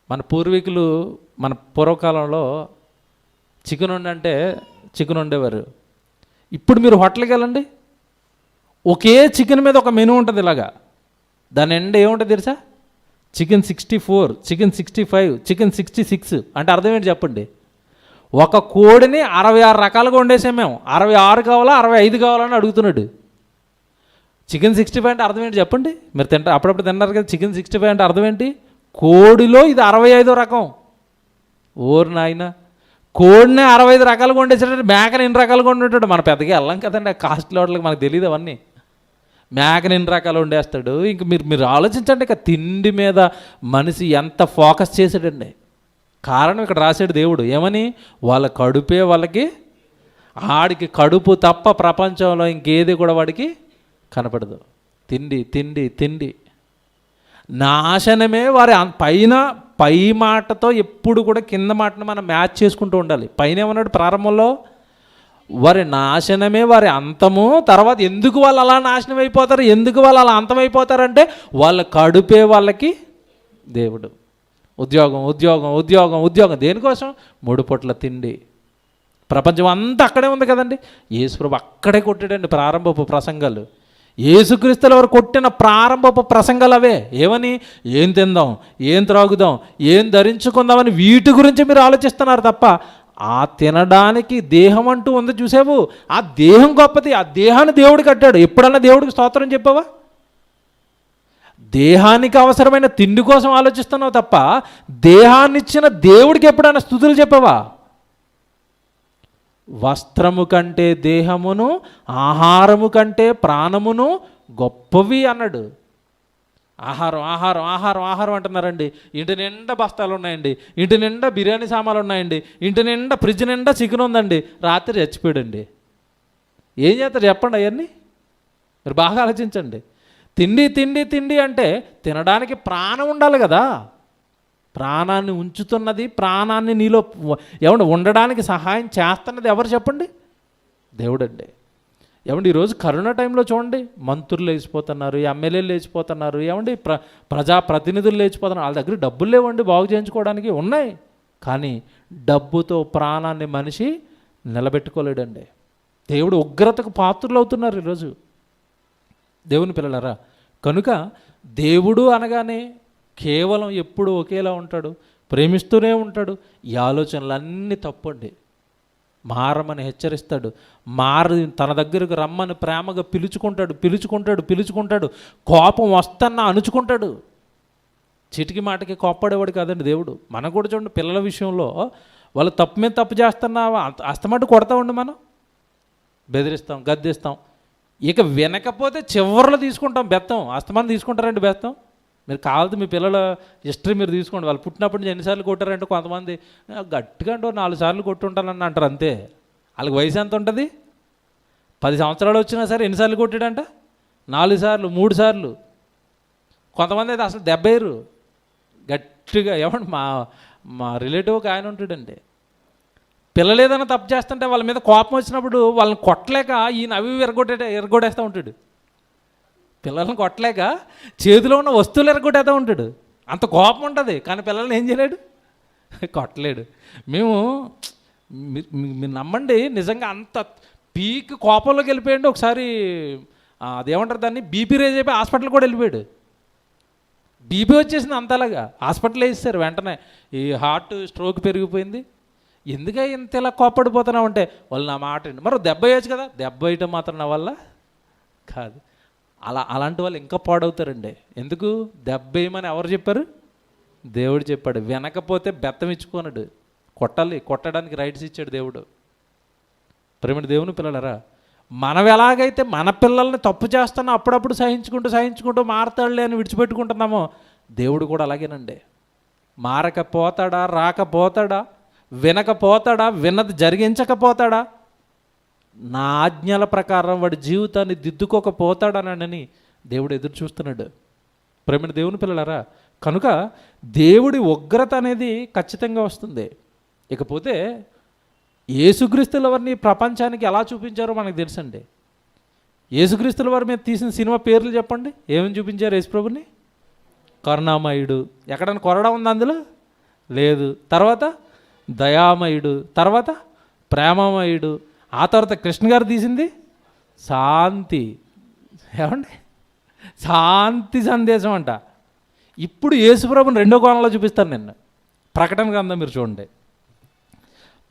మన పూర్వీకులు మన పూర్వకాలంలో చికెన్ వండంటే చికెన్ వండేవారు. ఇప్పుడు మీరు హోటల్కి వెళ్ళండి, ఒకే చికెన్ మీద ఒక మెనూ ఉంటుంది ఇలాగా. దాని ఎండ ఏముంటుంది తెలుసా? Chicken 64, chicken 65, chicken 66. అంటే అర్థం ఏంటి చెప్పండి? ఒక కోడిని 66 రకాలుగా వండేసాం మేము. 66 కావాలా 65 కావాలని అడుగుతున్నాడు. చికెన్ 65 అంటే అర్థం ఏంటి చెప్పండి? మీరు అప్పుడప్పుడు తిన్నారు కదా. చికెన్ 65 అంటే అర్థం ఏంటి? కోడిలో ఇది 65వ రకం. ఓరు నాయన, కోడిని 65 రకాలుగా వండేసాడంటే మేకని ఎన్ని రకాలుగా వండుంటాడు? మన పెద్దగా వెళ్ళాం కదండి కాస్ట్లీ హోటల్కి, మనకు తెలియదు అవన్నీ. మేకని ఎన్ని రకాలు వండేస్తాడు. ఇంక మీరు ఆలోచించండి, ఇక తిండి మీద మనిషి ఎంత ఫోకస్ చేశాడండి. కారణం ఇక్కడ రాశాడు దేవుడు ఏమని? వాళ్ళ కడుపే వాళ్ళకి. ఆడికి కడుపు తప్ప ప్రపంచంలో ఇంకేది కూడా వాడికి కనపడదు. తిండి తిండి తిండి. నాశనమే వారి పై మాటతో ఎప్పుడు కూడా కింద మాటను మనం మ్యాచ్ చేసుకుంటూ ఉండాలి. పైన ఏమన్నాడు ప్రారంభంలో? వారి నాశనమే వారి అంతము. తర్వాత ఎందుకు వాళ్ళు అలా నాశనం అయిపోతారు, ఎందుకు వాళ్ళు అలా అంతమైపోతారంటే వాళ్ళ కడుపే వాళ్ళకి దేవుడు. ఉద్యోగం ఉద్యోగం ఉద్యోగం ఉద్యోగం దేనికోసం? 3 పూట్ల తిండి. ప్రపంచం అంతా అక్కడే ఉంది కదండి. యేసుప్రభు అక్కడే కొట్టాడండి ప్రారంభపు ప్రసంగాలు. యేసుక్రీస్తుల వారు కొట్టిన ప్రారంభపు ప్రసంగాలు అవే. ఏమని? ఏం తిందాం, ఏం త్రాగుదాం, ఏం ధరించుకుందామని వీటి గురించి మీరు ఆలోచిస్తున్నారు తప్ప ఆ తినడానికి దేహం అంటూ ఉంది చూసావు, ఆ దేహం గొప్పది. ఆ దేహాన్ని దేవుడు కట్టాడు. ఎప్పుడన్నా దేవుడికి స్తోత్రం చెప్పావా? దేహానికి అవసరమైన తిండి కోసం ఆలోచిస్తున్నావు తప్ప దేహాన్ని ఇచ్చిన దేవుడికి ఎప్పుడైనా స్తుతులు చెప్పావా? వస్త్రము కంటే దేహమును, ఆహారము కంటే ప్రాణమును గొప్పవి అన్నాడు. ఆహారం ఆహారం ఆహారం ఆహారం అంటున్నారండి. ఇంటి నిండా బస్తాలు ఉన్నాయండి, ఇంటి నిండా బిర్యానీ సామాన్లు ఉన్నాయండి, ఇంటి నిండా ఫ్రిడ్జ్ నిండా చికెన్ ఉందండి. రాత్రి చచ్చిపోయాడండి. ఏం చేస్తారు చెప్పండి? అవన్నీ మీరు బాగా ఆలోచించండి. తిండి తిండి తిండి అంటే తినడానికి ప్రాణం ఉండాలి కదా. ప్రాణాన్ని ఉంచుతున్నది, ప్రాణాన్ని నీలో ఏమండి ఉండడానికి సహాయం చేస్తున్నది ఎవరు చెప్పండి? దేవుడండి. ఏమండి ఈరోజు కరోనా టైంలో చూడండి, మంత్రులు లేచిపోతున్నారు, ఎమ్మెల్యేలు లేచిపోతున్నారు, ఏమండి ప్రజాప్రతినిధులు లేచిపోతున్నారు. వాళ్ళ దగ్గర డబ్బులు లేవండి బాగు చేయించుకోవడానికి, ఉన్నాయి. కానీ డబ్బుతో ప్రాణాన్ని మనిషి నిలబెట్టుకోలేడండి. దేవుడు ఉగ్రతకు పాత్రలు అవుతున్నారు ఈరోజు దేవుని పిల్లలారా. కనుక దేవుడు అనగానే కేవలం ఎప్పుడు ఒకేలా ఉంటాడు, ప్రేమిస్తూనే ఉంటాడు. ఈ ఆలోచనలన్నీ తప్పండి. మారమని హెచ్చరిస్తాడు, తన దగ్గరకు రమ్మని ప్రేమగా పిలుచుకుంటాడు పిలుచుకుంటాడు పిలుచుకుంటాడు కోపం వస్తన్నా అణుచుకుంటాడు. చిటికి మాటకి కోప్పడేవాడు కాదండి దేవుడు. మనం కూడా చూడండి, పిల్లల విషయంలో వాళ్ళు తప్పు మీద తప్పు చేస్తున్నా అస్తమాట కొడతా ఉండి మనం బెదిరిస్తాం, గద్దిస్తాం. ఇక వినకపోతే చివరిలో తీసుకుంటాం బెత్తం. అస్తమానం తీసుకుంటారండి బెత్తం. మీరు కావాలంటే మీ పిల్లల హిస్టరీ మీరు తీసుకోండి. వాళ్ళు పుట్టినప్పటి నుంచి ఎన్నిసార్లు కొట్టారంటే కొంతమంది గట్టిగా అంటే 4 సార్లు కొట్టుంటానని అంటారు అంతే. వాళ్ళకి వయసు ఎంత ఉంటుంది? 10 సంవత్సరాలు వచ్చినా సరే ఎన్నిసార్లు కొట్టాడంట? 4 సార్లు 3 సార్లు. కొంతమంది అయితే అసలు దెబ్బేరు గట్టిగా. ఏమండి మా రిలేటివ్ ఒక ఆయన ఉంటాడండి, పిల్లలు ఏదైనా తప్పు చేస్తుంటే వాళ్ళ మీద కోపం వచ్చినప్పుడు వాళ్ళని కొట్టలేక ఈయన అవి ఎరగొట్టేస్తూ ఉంటాడు. పిల్లల్ని కొట్టలేక చేతిలో ఉన్న వస్తువులు ఎరగొట్టేస్తూ ఉంటాడు. అంత కోపం ఉంటుంది, కానీ పిల్లల్ని ఏం చేయలేడు, కొట్టలేడు. మీరు నమ్మండి, నిజంగా అంత పీక్ కోపంలోకి వెళ్ళిపోయాడు. ఒకసారి అదేమంటారు దాన్ని, బీపీ రేజ్ అయిపోయి హాస్పిటల్ కూడా వెళ్ళిపోయాడు. బీపీ వచ్చేసింది అంతలాగా. హాస్పిటల్ వేసేసారు వెంటనే. ఈ హార్ట్ స్ట్రోక్ పెరిగిపోయింది. ఎందుక ఇంత ఇలా కోప్పడిపోతున్నావు అంటే, వాళ్ళు నా మాట మరి దెబ్బ వేయచ్చు కదా. దెబ్బ వేయటం మాత్రం నా వల్ల కాదు. అలాంటి వాళ్ళు ఇంకా పాడవుతారండి. ఎందుకు? దెబ్బ వేయమని ఎవరు చెప్పారు? దేవుడు చెప్పాడు. వినకపోతే బెత్తం ఇచ్చుకోనడు, కొట్టాలి. కొట్టడానికి రైట్స్ ఇచ్చాడు దేవుడు. ప్రేమ దేవుని పిల్లలరా, మనం ఎలాగైతే మన పిల్లల్ని తప్పు చేస్తున్నా అప్పుడప్పుడు సహించుకుంటూ మారతాడులే అని విడిచిపెట్టుకుంటున్నామో, దేవుడు కూడా అలాగేనండి. మారకపోతాడా, రాకపోతాడా, వినకపోతాడా, విన్నది జరిగించకపోతాడా, నా ఆజ్ఞల ప్రకారం వాడి జీవితాన్ని దిద్దుకోకపోతాడనని దేవుడు ఎదురు చూస్తున్నాడు. ప్రేమ దేవుని పిల్లలారా, కనుక దేవుడి ఉగ్రత అనేది ఖచ్చితంగా వస్తుంది. ఇకపోతే యేసుక్రీస్తుల వారిని ప్రపంచానికి ఎలా చూపించారో మనకు తెలుసండి. యేసుక్రీస్తుల వారి మీద తీసిన సినిమా పేర్లు చెప్పండి. ఏమని చూపించారు యేసుప్రభుని? కరుణామయుడు. ఎక్కడైనా కొరడా ఉంది అందులో? లేదు. తర్వాత దయామయుడు, తర్వాత ప్రేమమయుడు, ఆ తర్వాత కృష్ణ గారు తీసింది శాంతి. ఏమండి? శాంతి సందేశం అంట. ఇప్పుడు యేసుప్రభుని 2వ కోణంలో చూపిస్తాను నేను. ప్రకటన గ్రంథం మీరు చూడండి.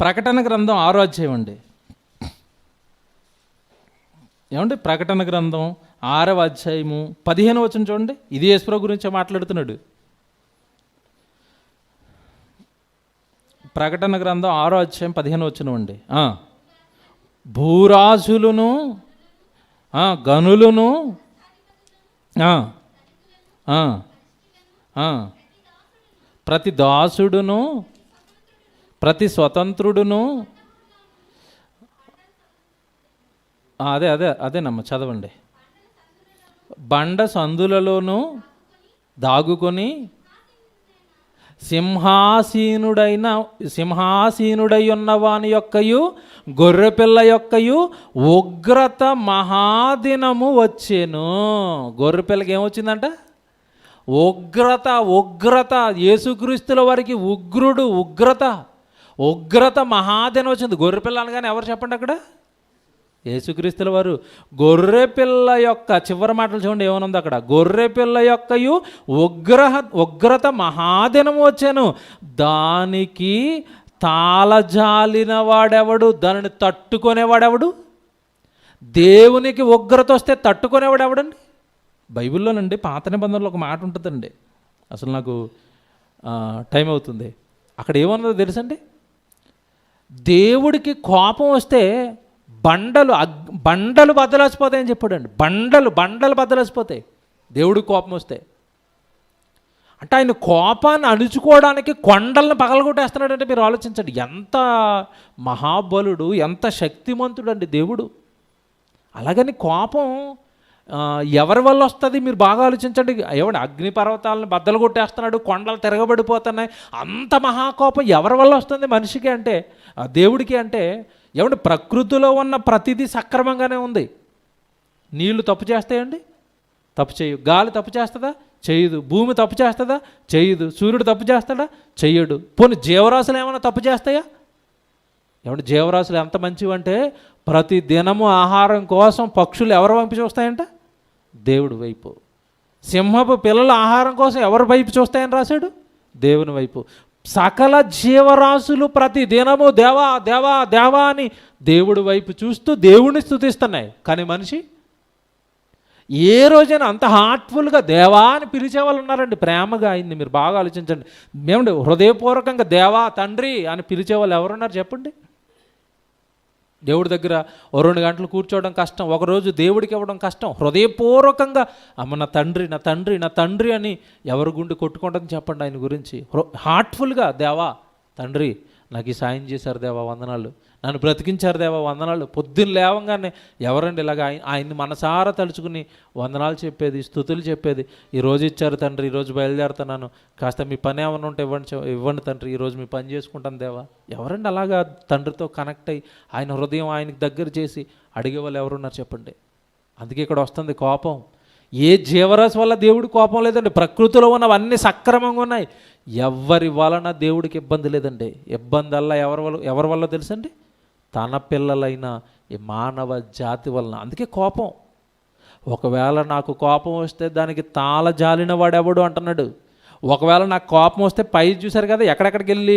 ప్రకటన గ్రంథం 6వ అధ్యాయం అండి. ఏమండి? ప్రకటన గ్రంథం 6వ అధ్యాయము 15వ వచనం చూడండి. ఇది యేసుప్రభు గురించి మాట్లాడుతున్నాడు. ప్రకటన గ్రంథం 6వ అధ్యాయం 15వ వచనం అండి. భూరాజులను, గనులను, ప్రతి దాసుడును, ప్రతి స్వతంత్రుడును, అదేనమ్మా చదవండి. బండ సందులలోనూ దాగుకొని సింహాసీనుడై ఉన్నవాని యొక్కయు గొర్రెపిల్ల యొక్కయు ఉగ్రత మహాదినము వచ్చెను. గొర్రెపిల్లకి ఏమొచ్చిందంట? ఉగ్రత. యేసుక్రీస్తుల వారికి ఉగ్రత. ఉగ్రత మహాదినం వచ్చింది. గొర్రెపిల్ల అనగానే ఎవరు చెప్పండి అక్కడ? యేసుక్రీస్తుల వారు. గొర్రెపిల్ల యొక్క చివరి మాటలు చూడండి ఏమనుంది అక్కడ. గొర్రెపిల్ల యొక్కయు ఉగ్రత మహాదినము వచ్చాను, దానికి తాళజాలిన వాడెవడు, దానిని తట్టుకునేవాడెవడు? దేవునికి ఉగ్రత వస్తే తట్టుకునేవాడు ఎవడండి? బైబిల్లోనండి పాత నిబంధనలో ఒక మాట ఉంటుందండి, అసలు నాకు టైం అవుతుంది. అక్కడ ఏమన్నదో తెలుసండి, దేవుడికి కోపం వస్తే బండలు బద్దలసిపోతాయని చెప్పాడండి. బండలు బద్దలసిపోతాయి దేవుడికి కోపం వస్తే. అంటే ఆయన కోపాన్ని అణుచుకోవడానికి కొండలను పగలగొట్టేస్తున్నాడంటే మీరు ఆలోచించండి. ఎంత మహాబలుడు, ఎంత శక్తిమంతుడు అండి దేవుడు. అలాగని కోపం ఎవరి వల్ల వస్తుంది మీరు బాగా ఆలోచించండి. ఏమండి, అగ్నిపర్వతాలను బద్దలు కొట్టేస్తున్నాడు, కొండలు తిరగబడిపోతున్నాయి, అంత మహాకోపం ఎవరి వల్ల వస్తుంది మనిషికి అంటే, దేవుడికి అంటే? ఏమంటే ప్రకృతిలో ఉన్న ప్రతిదీ సక్రమంగానే ఉంది. నీళ్లు తప్పు చేస్తాయండి? తప్పు చేయు. గాలి తప్పు చేస్తుందా? చేయదు. భూమి తప్పు చేస్తుందా? చేయదు. సూర్యుడు తప్పు చేస్తాడా? చెయ్యడు. పోనీ జీవరాశులు ఏమైనా తప్పు చేస్తాయా? ఏమంటే జీవరాశులు ఎంత మంచివంటే ప్రతి దినము ఆహారం కోసం పక్షులు ఎవరి వైపు చూస్తాయంట? దేవుడి వైపు. సింహపు పిల్లలు ఆహారం కోసం ఎవరి వైపు చూస్తాయని రాశాడు? దేవుని వైపు. సకల జీవరాశులు ప్రతి దినము దేవా దేవా దేవా అని దేవుడి వైపు చూస్తూ దేవుడిని స్తుతిస్తున్నాయి. కానీ మనిషి ఏ రోజైనా అంత హార్ట్ఫుల్గా దేవా అని పిలిచే వాళ్ళు ఉన్నారండి, ప్రేమగా అయింది. మీరు బాగా ఆలోచించండి. మేము హృదయపూర్వకంగా దేవా తండ్రి అని పిలిచే వాళ్ళు ఎవరున్నారు చెప్పండి? దేవుడి దగ్గర 2 గంటలు కూర్చోవడం కష్టం, ఒకరోజు దేవుడికి ఇవ్వడం కష్టం. హృదయపూర్వకంగా అమ్మ నా తండ్రి నా తండ్రి నా తండ్రి అని ఎవరి గుండె కొట్టుకుంటుందని చెప్పండి ఆయన గురించి. హార్ట్ఫుల్గా దేవా తండ్రి నాకు ఈ సాయం చేశారు దేవా వందనాలు, నన్ను బ్రతికించారు దేవా వందనాలు. పొద్దున్న లేవంగానే ఎవరండి ఇలాగ ఆయన్ని మనసారా తలుచుకుని వందనాలు చెప్పేది, స్తుతులు చెప్పేది. ఈరోజు ఇచ్చారు తండ్రి, ఈరోజు బయలుదేరుతున్నాను, కాస్త మీ పని ఏమైనా ఉంటే ఇవ్వండి తండ్రి, ఈరోజు మీ పని చేసుకుంటాను దేవా. ఎవరండి అలాగా తండ్రితో కనెక్ట్ అయ్యి ఆయన హృదయం ఆయనకి దగ్గర చేసి అడిగే వాళ్ళు ఎవరున్నారు చెప్పండి? అందుకే ఇక్కడ వస్తుంది కోపం. ఏ జీవరాశి వల్ల దేవుడి కోపం లేదండి. ప్రకృతిలో ఉన్నవన్నీ సక్రమంగా ఉన్నాయి, ఎవరి వలన దేవుడికి ఇబ్బంది లేదండి. ఇబ్బంది అలా ఎవరి వల్ల తెలుసండి? తన పిల్లలైన ఈ మానవ జాతి వలన. అందుకే కోపం. ఒకవేళ నాకు కోపం వస్తే దానికి తాళజాలిన వాడెవడు అంటున్నాడు. ఒకవేళ నాకు కోపం వస్తే పై చూశారు కదా ఎక్కడెక్కడికి వెళ్ళి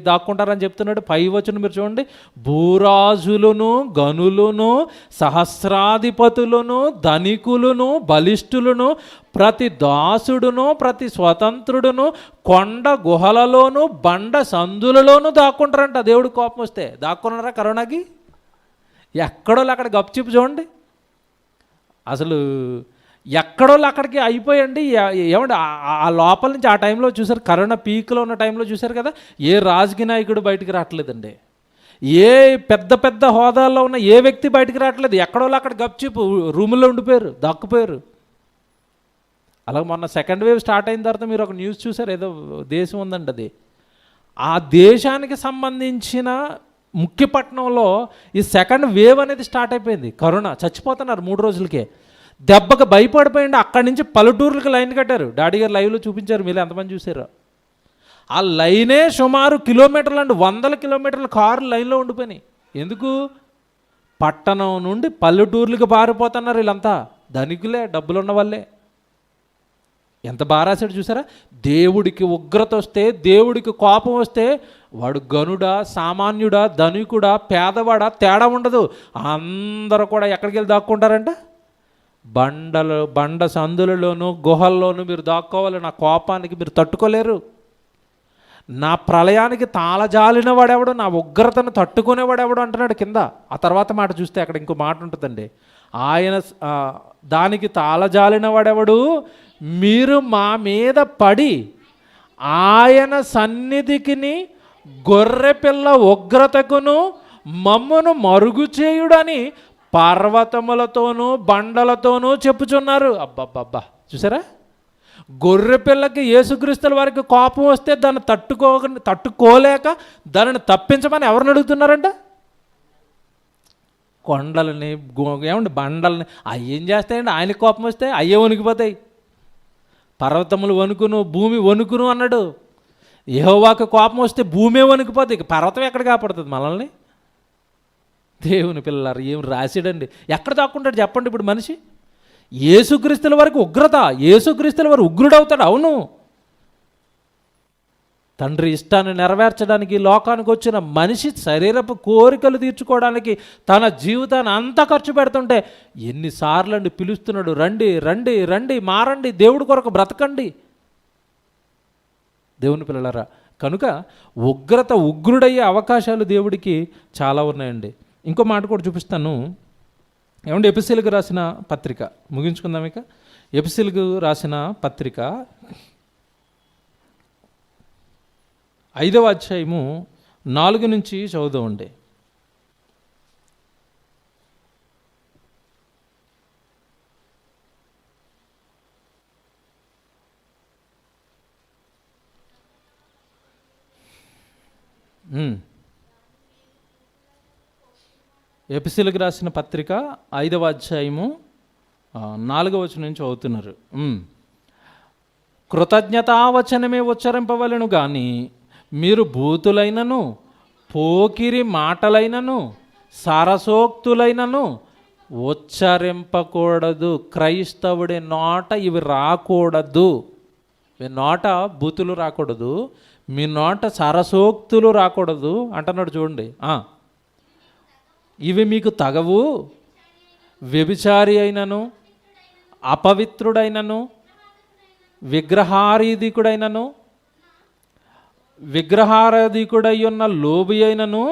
దాక్కుంటారని చెప్తున్నాడు. పై వచనం మీరు చూడండి, భూరాజులను గనులను సహస్రాధిపతులను ధనికులను బలిష్ఠులను ప్రతి దాసుడును ప్రతి స్వతంత్రుడును కొండ గుహలలోను బండ సందులలోనూ దాక్కుంటారంట. దేవుడు కోపం వస్తే దాక్కున్నారా కరోనాకి? ఎక్కడో అక్కడ గప్చిప్పు చూడండి. అసలు ఎక్కడోళ్ళు అక్కడికి అయిపోయండి. ఏమంటే ఆ లోపల నుంచి ఆ టైంలో చూసారు, కరోనా పీక్లో ఉన్న టైంలో చూశారు కదా, ఏ రాజకీయ నాయకుడు బయటికి రావట్లేదండి, ఏ పెద్ద పెద్ద హోదాల్లో ఉన్న ఏ వ్యక్తి బయటికి రావట్లేదు. ఎక్కడోళ్ళు అక్కడ గప్చిప్పు రూముల్లో ఉండిపోయారు, దక్కుపోయారు. అలాగే మొన్న సెకండ్ వేవ్ స్టార్ట్ అయిన తర్వాత మీరు ఒక న్యూస్ చూసారు, ఏదో దేశం ఉందండి, అది ఆ దేశానికి సంబంధించిన ముఖ్యపట్నంలో ఈ సెకండ్ వేవ్ అనేది స్టార్ట్ అయిపోయింది. కరోనా చచ్చిపోతున్నారు 3 రోజులకే. దెబ్బకు భయపడిపోయింది. అక్కడి నుంచి పల్లెటూర్లకు లైన్ కట్టారు. డాడీ గారు లైవ్లో చూపించారు, మీరు ఎంతమంది చూసారో. ఆ లైనే సుమారు కిలోమీటర్లు అండి, 100 కిలోమీటర్ల కార్లు లైన్లో ఉండిపోయినాయి. ఎందుకు? పట్టణం నుండి పల్లెటూర్లకు పారిపోతున్నారు వీళ్ళంతా. ధనికులే, డబ్బులు ఉన్న వాళ్ళే. ఎంత బారాసాడు చూసారా? దేవుడికి ఉగ్రత వస్తే, దేవుడికి కోపం వస్తే వాడు గనుడా సామాన్యుడా ధనికుడా పేదవాడా తేడా ఉండదు. అందరూ కూడా ఎక్కడికి వెళ్ళి దాక్కుంటారంట? బండ సందులలోనూ గుహల్లోనూ మీరు దాక్కోవాలి. నా కోపానికి మీరు తట్టుకోలేరు. నా ప్రళయానికి తాళజాలిన వాడెవడు, నా ఉగ్రతను తట్టుకునేవాడెవడు అంటున్నాడు కింద. ఆ తర్వాత మాట చూస్తే అక్కడ ఇంకో మాట ఉంటుందండి, ఆయన దానికి తాళజాలిన వాడెవడు, మీరు మా మీద పడి ఆయన సన్నిధికిని గొర్రెపిల్ల ఉగ్రతకును మమ్మను మరుగు చేయుడని పర్వతములతోనూ బండలతోనూ చెప్పుచున్నారు. అబ్బబ్బబ్బా, చూసారా? గొర్రెపిల్లకి యేసుక్రీస్తుల వారికి కోపం వస్తే దాన్ని తట్టుకోలేక దానిని తప్పించమని ఎవరిని అడుగుతున్నారంట? కొండలని ఏమండి బండలని. అవి ఏం చేస్తాయండి? ఆయనకి కోపం వస్తే అయ్యే వణికిపోతాయి. పర్వతములు వణుకును భూమి వణుకును అన్నాడు. యెహోవాకు కోపం వస్తే భూమే వణికిపోతుంది, ఇక పర్వతం ఎక్కడ కాపాడుతుంది మనల్ని? దేవుని పిల్లలారు ఏం రాశాడండి? ఎక్కడ దాక్కుంటాడు చెప్పండి ఇప్పుడు మనిషి? యేసుక్రీస్తుల వరకు ఉగ్రత, యేసుక్రీస్తుల వారు ఉగ్రుడవుతాడు. అవును, తండ్రి ఇష్టాన్ని నెరవేర్చడానికి లోకానికి వచ్చిన మనిషి శరీరపు కోరికలు తీర్చుకోవడానికి తన జీవితాన్ని అంతా ఖర్చు పెడుతుంటే ఎన్నిసార్లు అండి పిలుస్తున్నాడు, రండి రండి రండి, మారండి, దేవుడి కొరకు బ్రతకండి. దేవుని పిల్లలారా, కనుక ఉగ్రుడయ్యే అవకాశాలు దేవుడికి చాలా ఉన్నాయండి. ఇంకో మాట కూడా చూపిస్తాను. ఏమంటే ఎపిసీలకు రాసిన పత్రిక ముగించుకుందాం. ఇక ఎపిసీలకు రాసిన పత్రిక 5వ అధ్యాయము 4 నుంచి చదువుదామండి. ఎపిసీలకు రాసిన పత్రిక 5వ అధ్యాయము 4వ వచనం నుంచి చదువుతున్నారు. కృతజ్ఞతావచనమే ఉచ్చరింపవలెను గాని మీరు బూతులైనను పోకిరి మాటలైనను సరసోక్తులైనను ఉచ్చరింపకూడదు. క్రైస్తవుడి నోట ఇవి రాకూడదు. మీ నోట బూతులు రాకూడదు, మీ నోట సరసోక్తులు రాకూడదు అంటున్నాడు. చూడండి, ఇవి మీకు తగవు. వ్యభిచారి అయినను అపవిత్రుడైనను విగ్రహారాధికుడై ఉన్న లోబి అయినను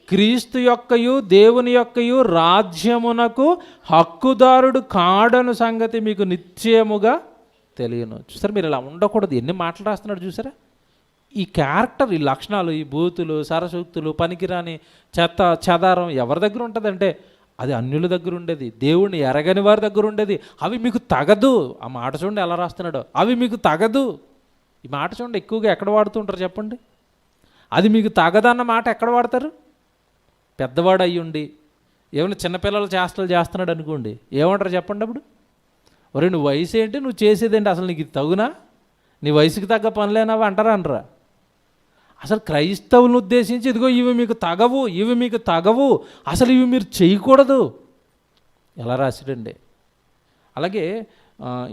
క్రీస్తు యొక్కయు దేవుని యొక్కయు రాజ్యమునకు హక్కుదారుడు కాడను సంగతి మీకు నిశ్చయముగా తెలియను. చూసారా, మీరు ఇలా ఉండకూడదు. ఎన్ని మాటలు రాస్తున్నాడు చూసారా? ఈ క్యారెక్టర్, ఈ లక్షణాలు, ఈ బూతులు, సరసూక్తులు, పనికిరాని చెత్త చెదారం ఎవరి దగ్గర ఉంటుందంటే అది అన్యుల దగ్గర ఉండేది, దేవుణ్ణి ఎరగని వారి దగ్గర ఉండేది. అవి మీకు తగదు. ఆ మాట చూడండి ఎలా రాస్తున్నాడో, అవి మీకు తగదు. ఈ మాట చూడండి ఎక్కువగా ఎక్కడ వాడుతుంటారు చెప్పండి? అది మీకు తగదన్న మాట ఎక్కడ వాడతారు? పెద్దవాడు అయ్యుండి ఏమైనా చిన్నపిల్లలు చేష్టలు చేస్తున్నాడు అనుకోండి, ఏమంటారు చెప్పండి? అప్పుడు ఒరే నువ్వు వయసు ఏంటి, నువ్వు చేసేదేంటి, అసలు నీకు ఇది తగునా, నీ వయసుకి తగ్గ పనులేనావా అంటారా అనరా? అసలు క్రైస్తవులను ఉద్దేశించి ఇదిగో ఇవి మీకు తగవు, ఇవి మీకు తగవు, అసలు ఇవి మీరు చేయకూడదు ఎలా రాసిడండి. అలాగే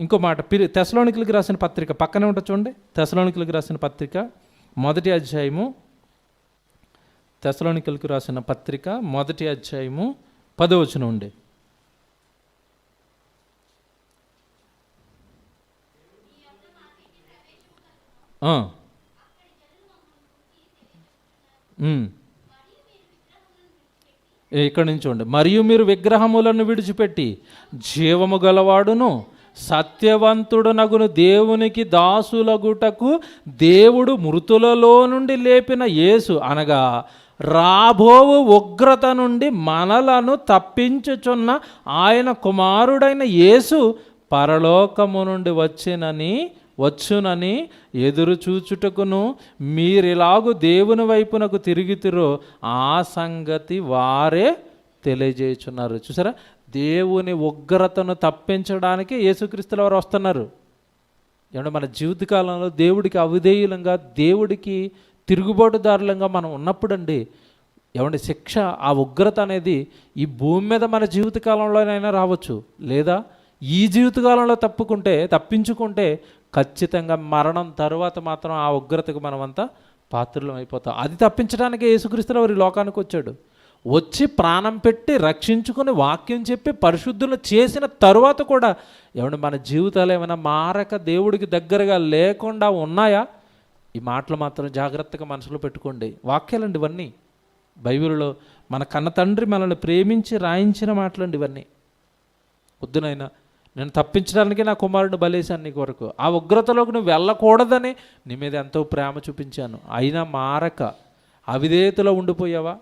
ఇంకో మాట, తెస్సలోనికీయులకు రాసిన పత్రిక పక్కనే ఉంటుంది చూడండి. తెస్సలోనికీయులకు రాసిన పత్రిక 1వ అధ్యాయము, తెస్సలోనికీయులకు రాసిన పత్రిక 1వ అధ్యాయము 10వ వచనం ఉండి. ఇక్కడ నుంచి చూడండి. మరియు మీరు విగ్రహములను విడిచిపెట్టి జీవము గలవాడును సత్యవంతుడునగును దేవునికి దాసులగుటకు దేవుడు మృతులలో నుండి లేపిన యేసు అనగా రాబోవు ఉగ్రత నుండి మనలను తప్పించుచున్న ఆయన కుమారుడైన యేసు పరలోకము నుండి వచ్చునని ఎదురు చూచుటకును మీరిలాగు దేవుని వైపునకు తిరుగుతురో ఆ సంగతి వారే తెలియజేయుచున్నారు. చూసారా, దేవుని ఉగ్రతను తప్పించడానికి యేసుక్రీస్తుల వారు వస్తున్నారు. ఏమంటే మన జీవితకాలంలో దేవుడికి అవిధేయులంగా, దేవుడికి తిరుగుబాటుదారులంగా మనం ఉన్నప్పుడండి, ఏమంటే శిక్ష, ఆ ఉగ్రత అనేది ఈ భూమి మీద మన జీవితకాలంలోనైనా రావచ్చు, లేదా ఈ జీవితకాలంలో తప్పించుకుంటే ఖచ్చితంగా మరణం తరువాత మాత్రం ఆ ఉగ్రతకు మనమంతా పాత్రలం అయిపోతాం. అది తప్పించడానికే యేసుక్రీస్తుల వారు లోకానికి వచ్చి ప్రాణం పెట్టి రక్షించుకొని వాక్యం చెప్పి పరిశుద్ధులు చేసిన తరువాత కూడా ఏమన్నా మన జీవితాలు ఏమైనా మారక దేవుడికి దగ్గరగా లేకుండా ఉన్నాయా? ఈ మాటలు మాత్రం జాగ్రత్తగా మనసులో పెట్టుకోండి. వాక్యాలండి ఇవన్నీ, బైబిల్లో మన కన్న తండ్రి మనల్ని ప్రేమించి రాయించిన మాటలండి ఇవన్నీ. వద్దునైనా, నేను తప్పించడానికి నా కుమారుడిని బలేశాను నీ కొరకు, ఆ ఉగ్రతలోకి నువ్వు వెళ్ళకూడదని నీ మీద ఎంతో ప్రేమ చూపించాను, అయినా మారక అవిధేయతలో ఉండిపోయావా?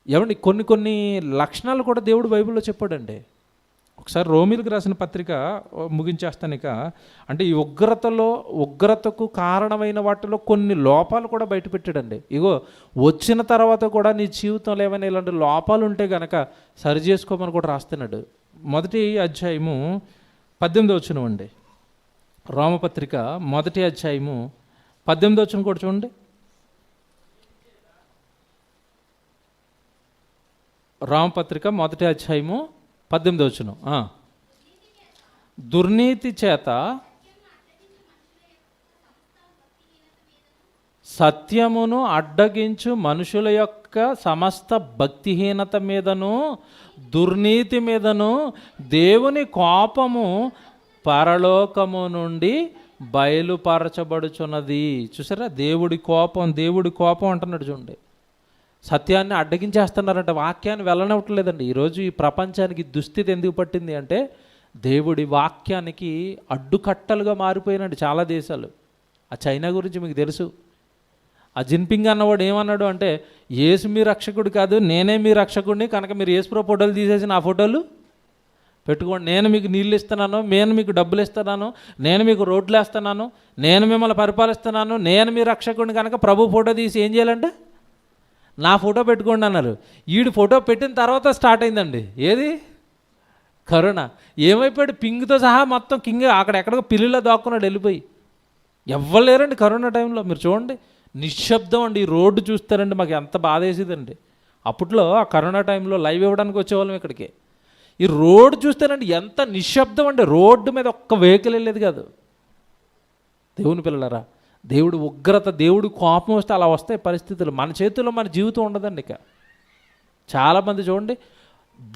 ఏమండి, కొన్ని లక్షణాలు కూడా దేవుడు బైబిల్లో చెప్పాడండి. ఒకసారి రోమీలకు రాసిన పత్రిక ముగించేస్తాను. ఇక అంటే ఈ ఉగ్రతకు కారణమైన వాటిలో కొన్ని లోపాలు కూడా బయటపెట్టాడండి. ఇగో వచ్చిన తర్వాత కూడా నీ జీవితంలో ఏమైనా ఇలాంటి లోపాలు ఉంటే గనక సరి చేసుకోమని కూడా రాస్తున్నాడు. 1వ అధ్యాయము 18వ వచనం అండి. రోమపత్రిక 1వ అధ్యాయము 18 వచనం కూడా చూడండి. రామపత్రిక 1వ అధ్యాయము 18 వచనం. దుర్నీతి చేత సత్యమును అడ్డగించు మనుషుల యొక్క సమస్త భక్తిహీనత మీదను దుర్నీతి మీదను దేవుని కోపము పరలోకము నుండి బయలుపరచబడుచున్నది. చూసారా, దేవుడి కోపం అంటున్నాడు చూడండి. సత్యాన్ని అడ్డగించేస్తున్నారంట, వాక్యాన్ని వెళ్ళనివ్వట్లేదండి. ఈరోజు ఈ ప్రపంచానికి దుస్థితి ఎందుకు పట్టింది అంటే దేవుడి వాక్యానికి అడ్డుకట్టలుగా మారిపోయినాడు చాలా దేశాలు. ఆ చైనా గురించి మీకు తెలుసు. ఆ జిన్పింగ్ అన్నవాడు ఏమన్నాడు అంటే, యేసు మీ రక్షకుడు కాదు, నేనే మీ రక్షకుడిని, కనుక మీరు యేసు ఫోటోలు తీసేసి నా ఫోటోలు పెట్టుకోండి, నేను మీకు నీళ్ళు ఇస్తున్నాను, నేను మీకు డబ్బులు ఇస్తున్నాను, నేను మీకు రోడ్లు వేస్తున్నాను, నేను మిమ్మల్ని పరిపాలిస్తున్నాను, నేను మీ రక్షకుడిని, కనుక ప్రభు ఫోటో తీసి ఏం చేయాలంటే నా ఫోటో పెట్టుకోండి అన్నారు. వీడు ఫోటో పెట్టిన తర్వాత స్టార్ట్ అయిందండి ఏది కరోనా. ఏమైపోయాడు, పింగ్తో సహా మొత్తం కింగ్ అక్కడెక్కడికో పిల్లిలో దాక్కున్నాడు వెళ్ళిపోయి. ఎవ్వరు లేరండి కరోనా టైంలో. మీరు చూడండి, నిశ్శబ్దం అండి. ఈ రోడ్డు చూస్తారండి, మాకు ఎంత బాధ వేసేదండి. అప్పట్లో ఆ కరోనా టైంలో లైవ్ ఇవ్వడానికి వచ్చేవాళ్ళం ఇక్కడికి. ఈ రోడ్డు చూస్తారండి ఎంత నిశ్శబ్దం అండి. రోడ్డు మీద ఒక్క వెహికల్ వెళ్ళేది కాదు. దేవుని పిల్లలారా, దేవుడు ఉగ్రత, దేవుడు కోపం వస్తే అలా వస్తాయి పరిస్థితులు. మన చేతుల్లో మన జీవితం ఉండదండి. ఇక చాలామంది చూడండి,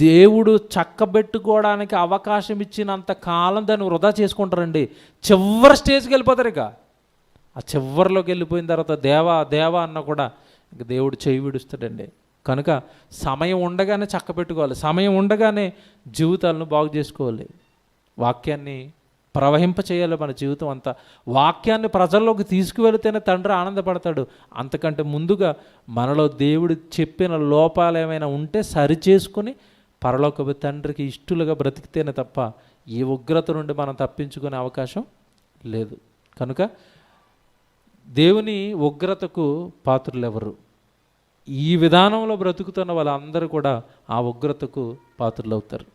దేవుడు చక్కబెట్టుకోవడానికి అవకాశం ఇచ్చినంత కాలం దాన్ని వృధా చేసుకుంటారండి. చివరి స్టేజ్కి వెళ్ళిపోతారు. ఇక ఆ చివరిలోకి వెళ్ళిపోయిన తర్వాత దేవా అన్న కూడా ఇంక దేవుడు చేయి విడుస్తాడండి. కనుక సమయం ఉండగానే చక్కబెట్టుకోవాలి, సమయం ఉండగానే జీవితాలను బాగు చేసుకోవాలి, వాక్యాన్ని ప్రవహింప చేయాలి. మన జీవితం అంతా వాక్యాన్ని ప్రజల్లోకి తీసుకువెళితేనే తండ్రి ఆనందపడతాడు. అంతకంటే ముందుగా మనలో దేవుడు చెప్పిన లోపాలు ఏమైనా ఉంటే సరిచేసుకుని పరలోకపు తండ్రికి ఇష్టలుగా బ్రతికితేనే తప్ప ఈ ఉగ్రత నుండి మనం తప్పించుకునే అవకాశం లేదు. కనుక దేవుని ఉగ్రతకు పాత్రులు ఎవరు? ఈ విధానంలో బ్రతుకుతున్న వాళ్ళందరూ కూడా ఆ ఉగ్రతకు పాత్రులు అవుతారు.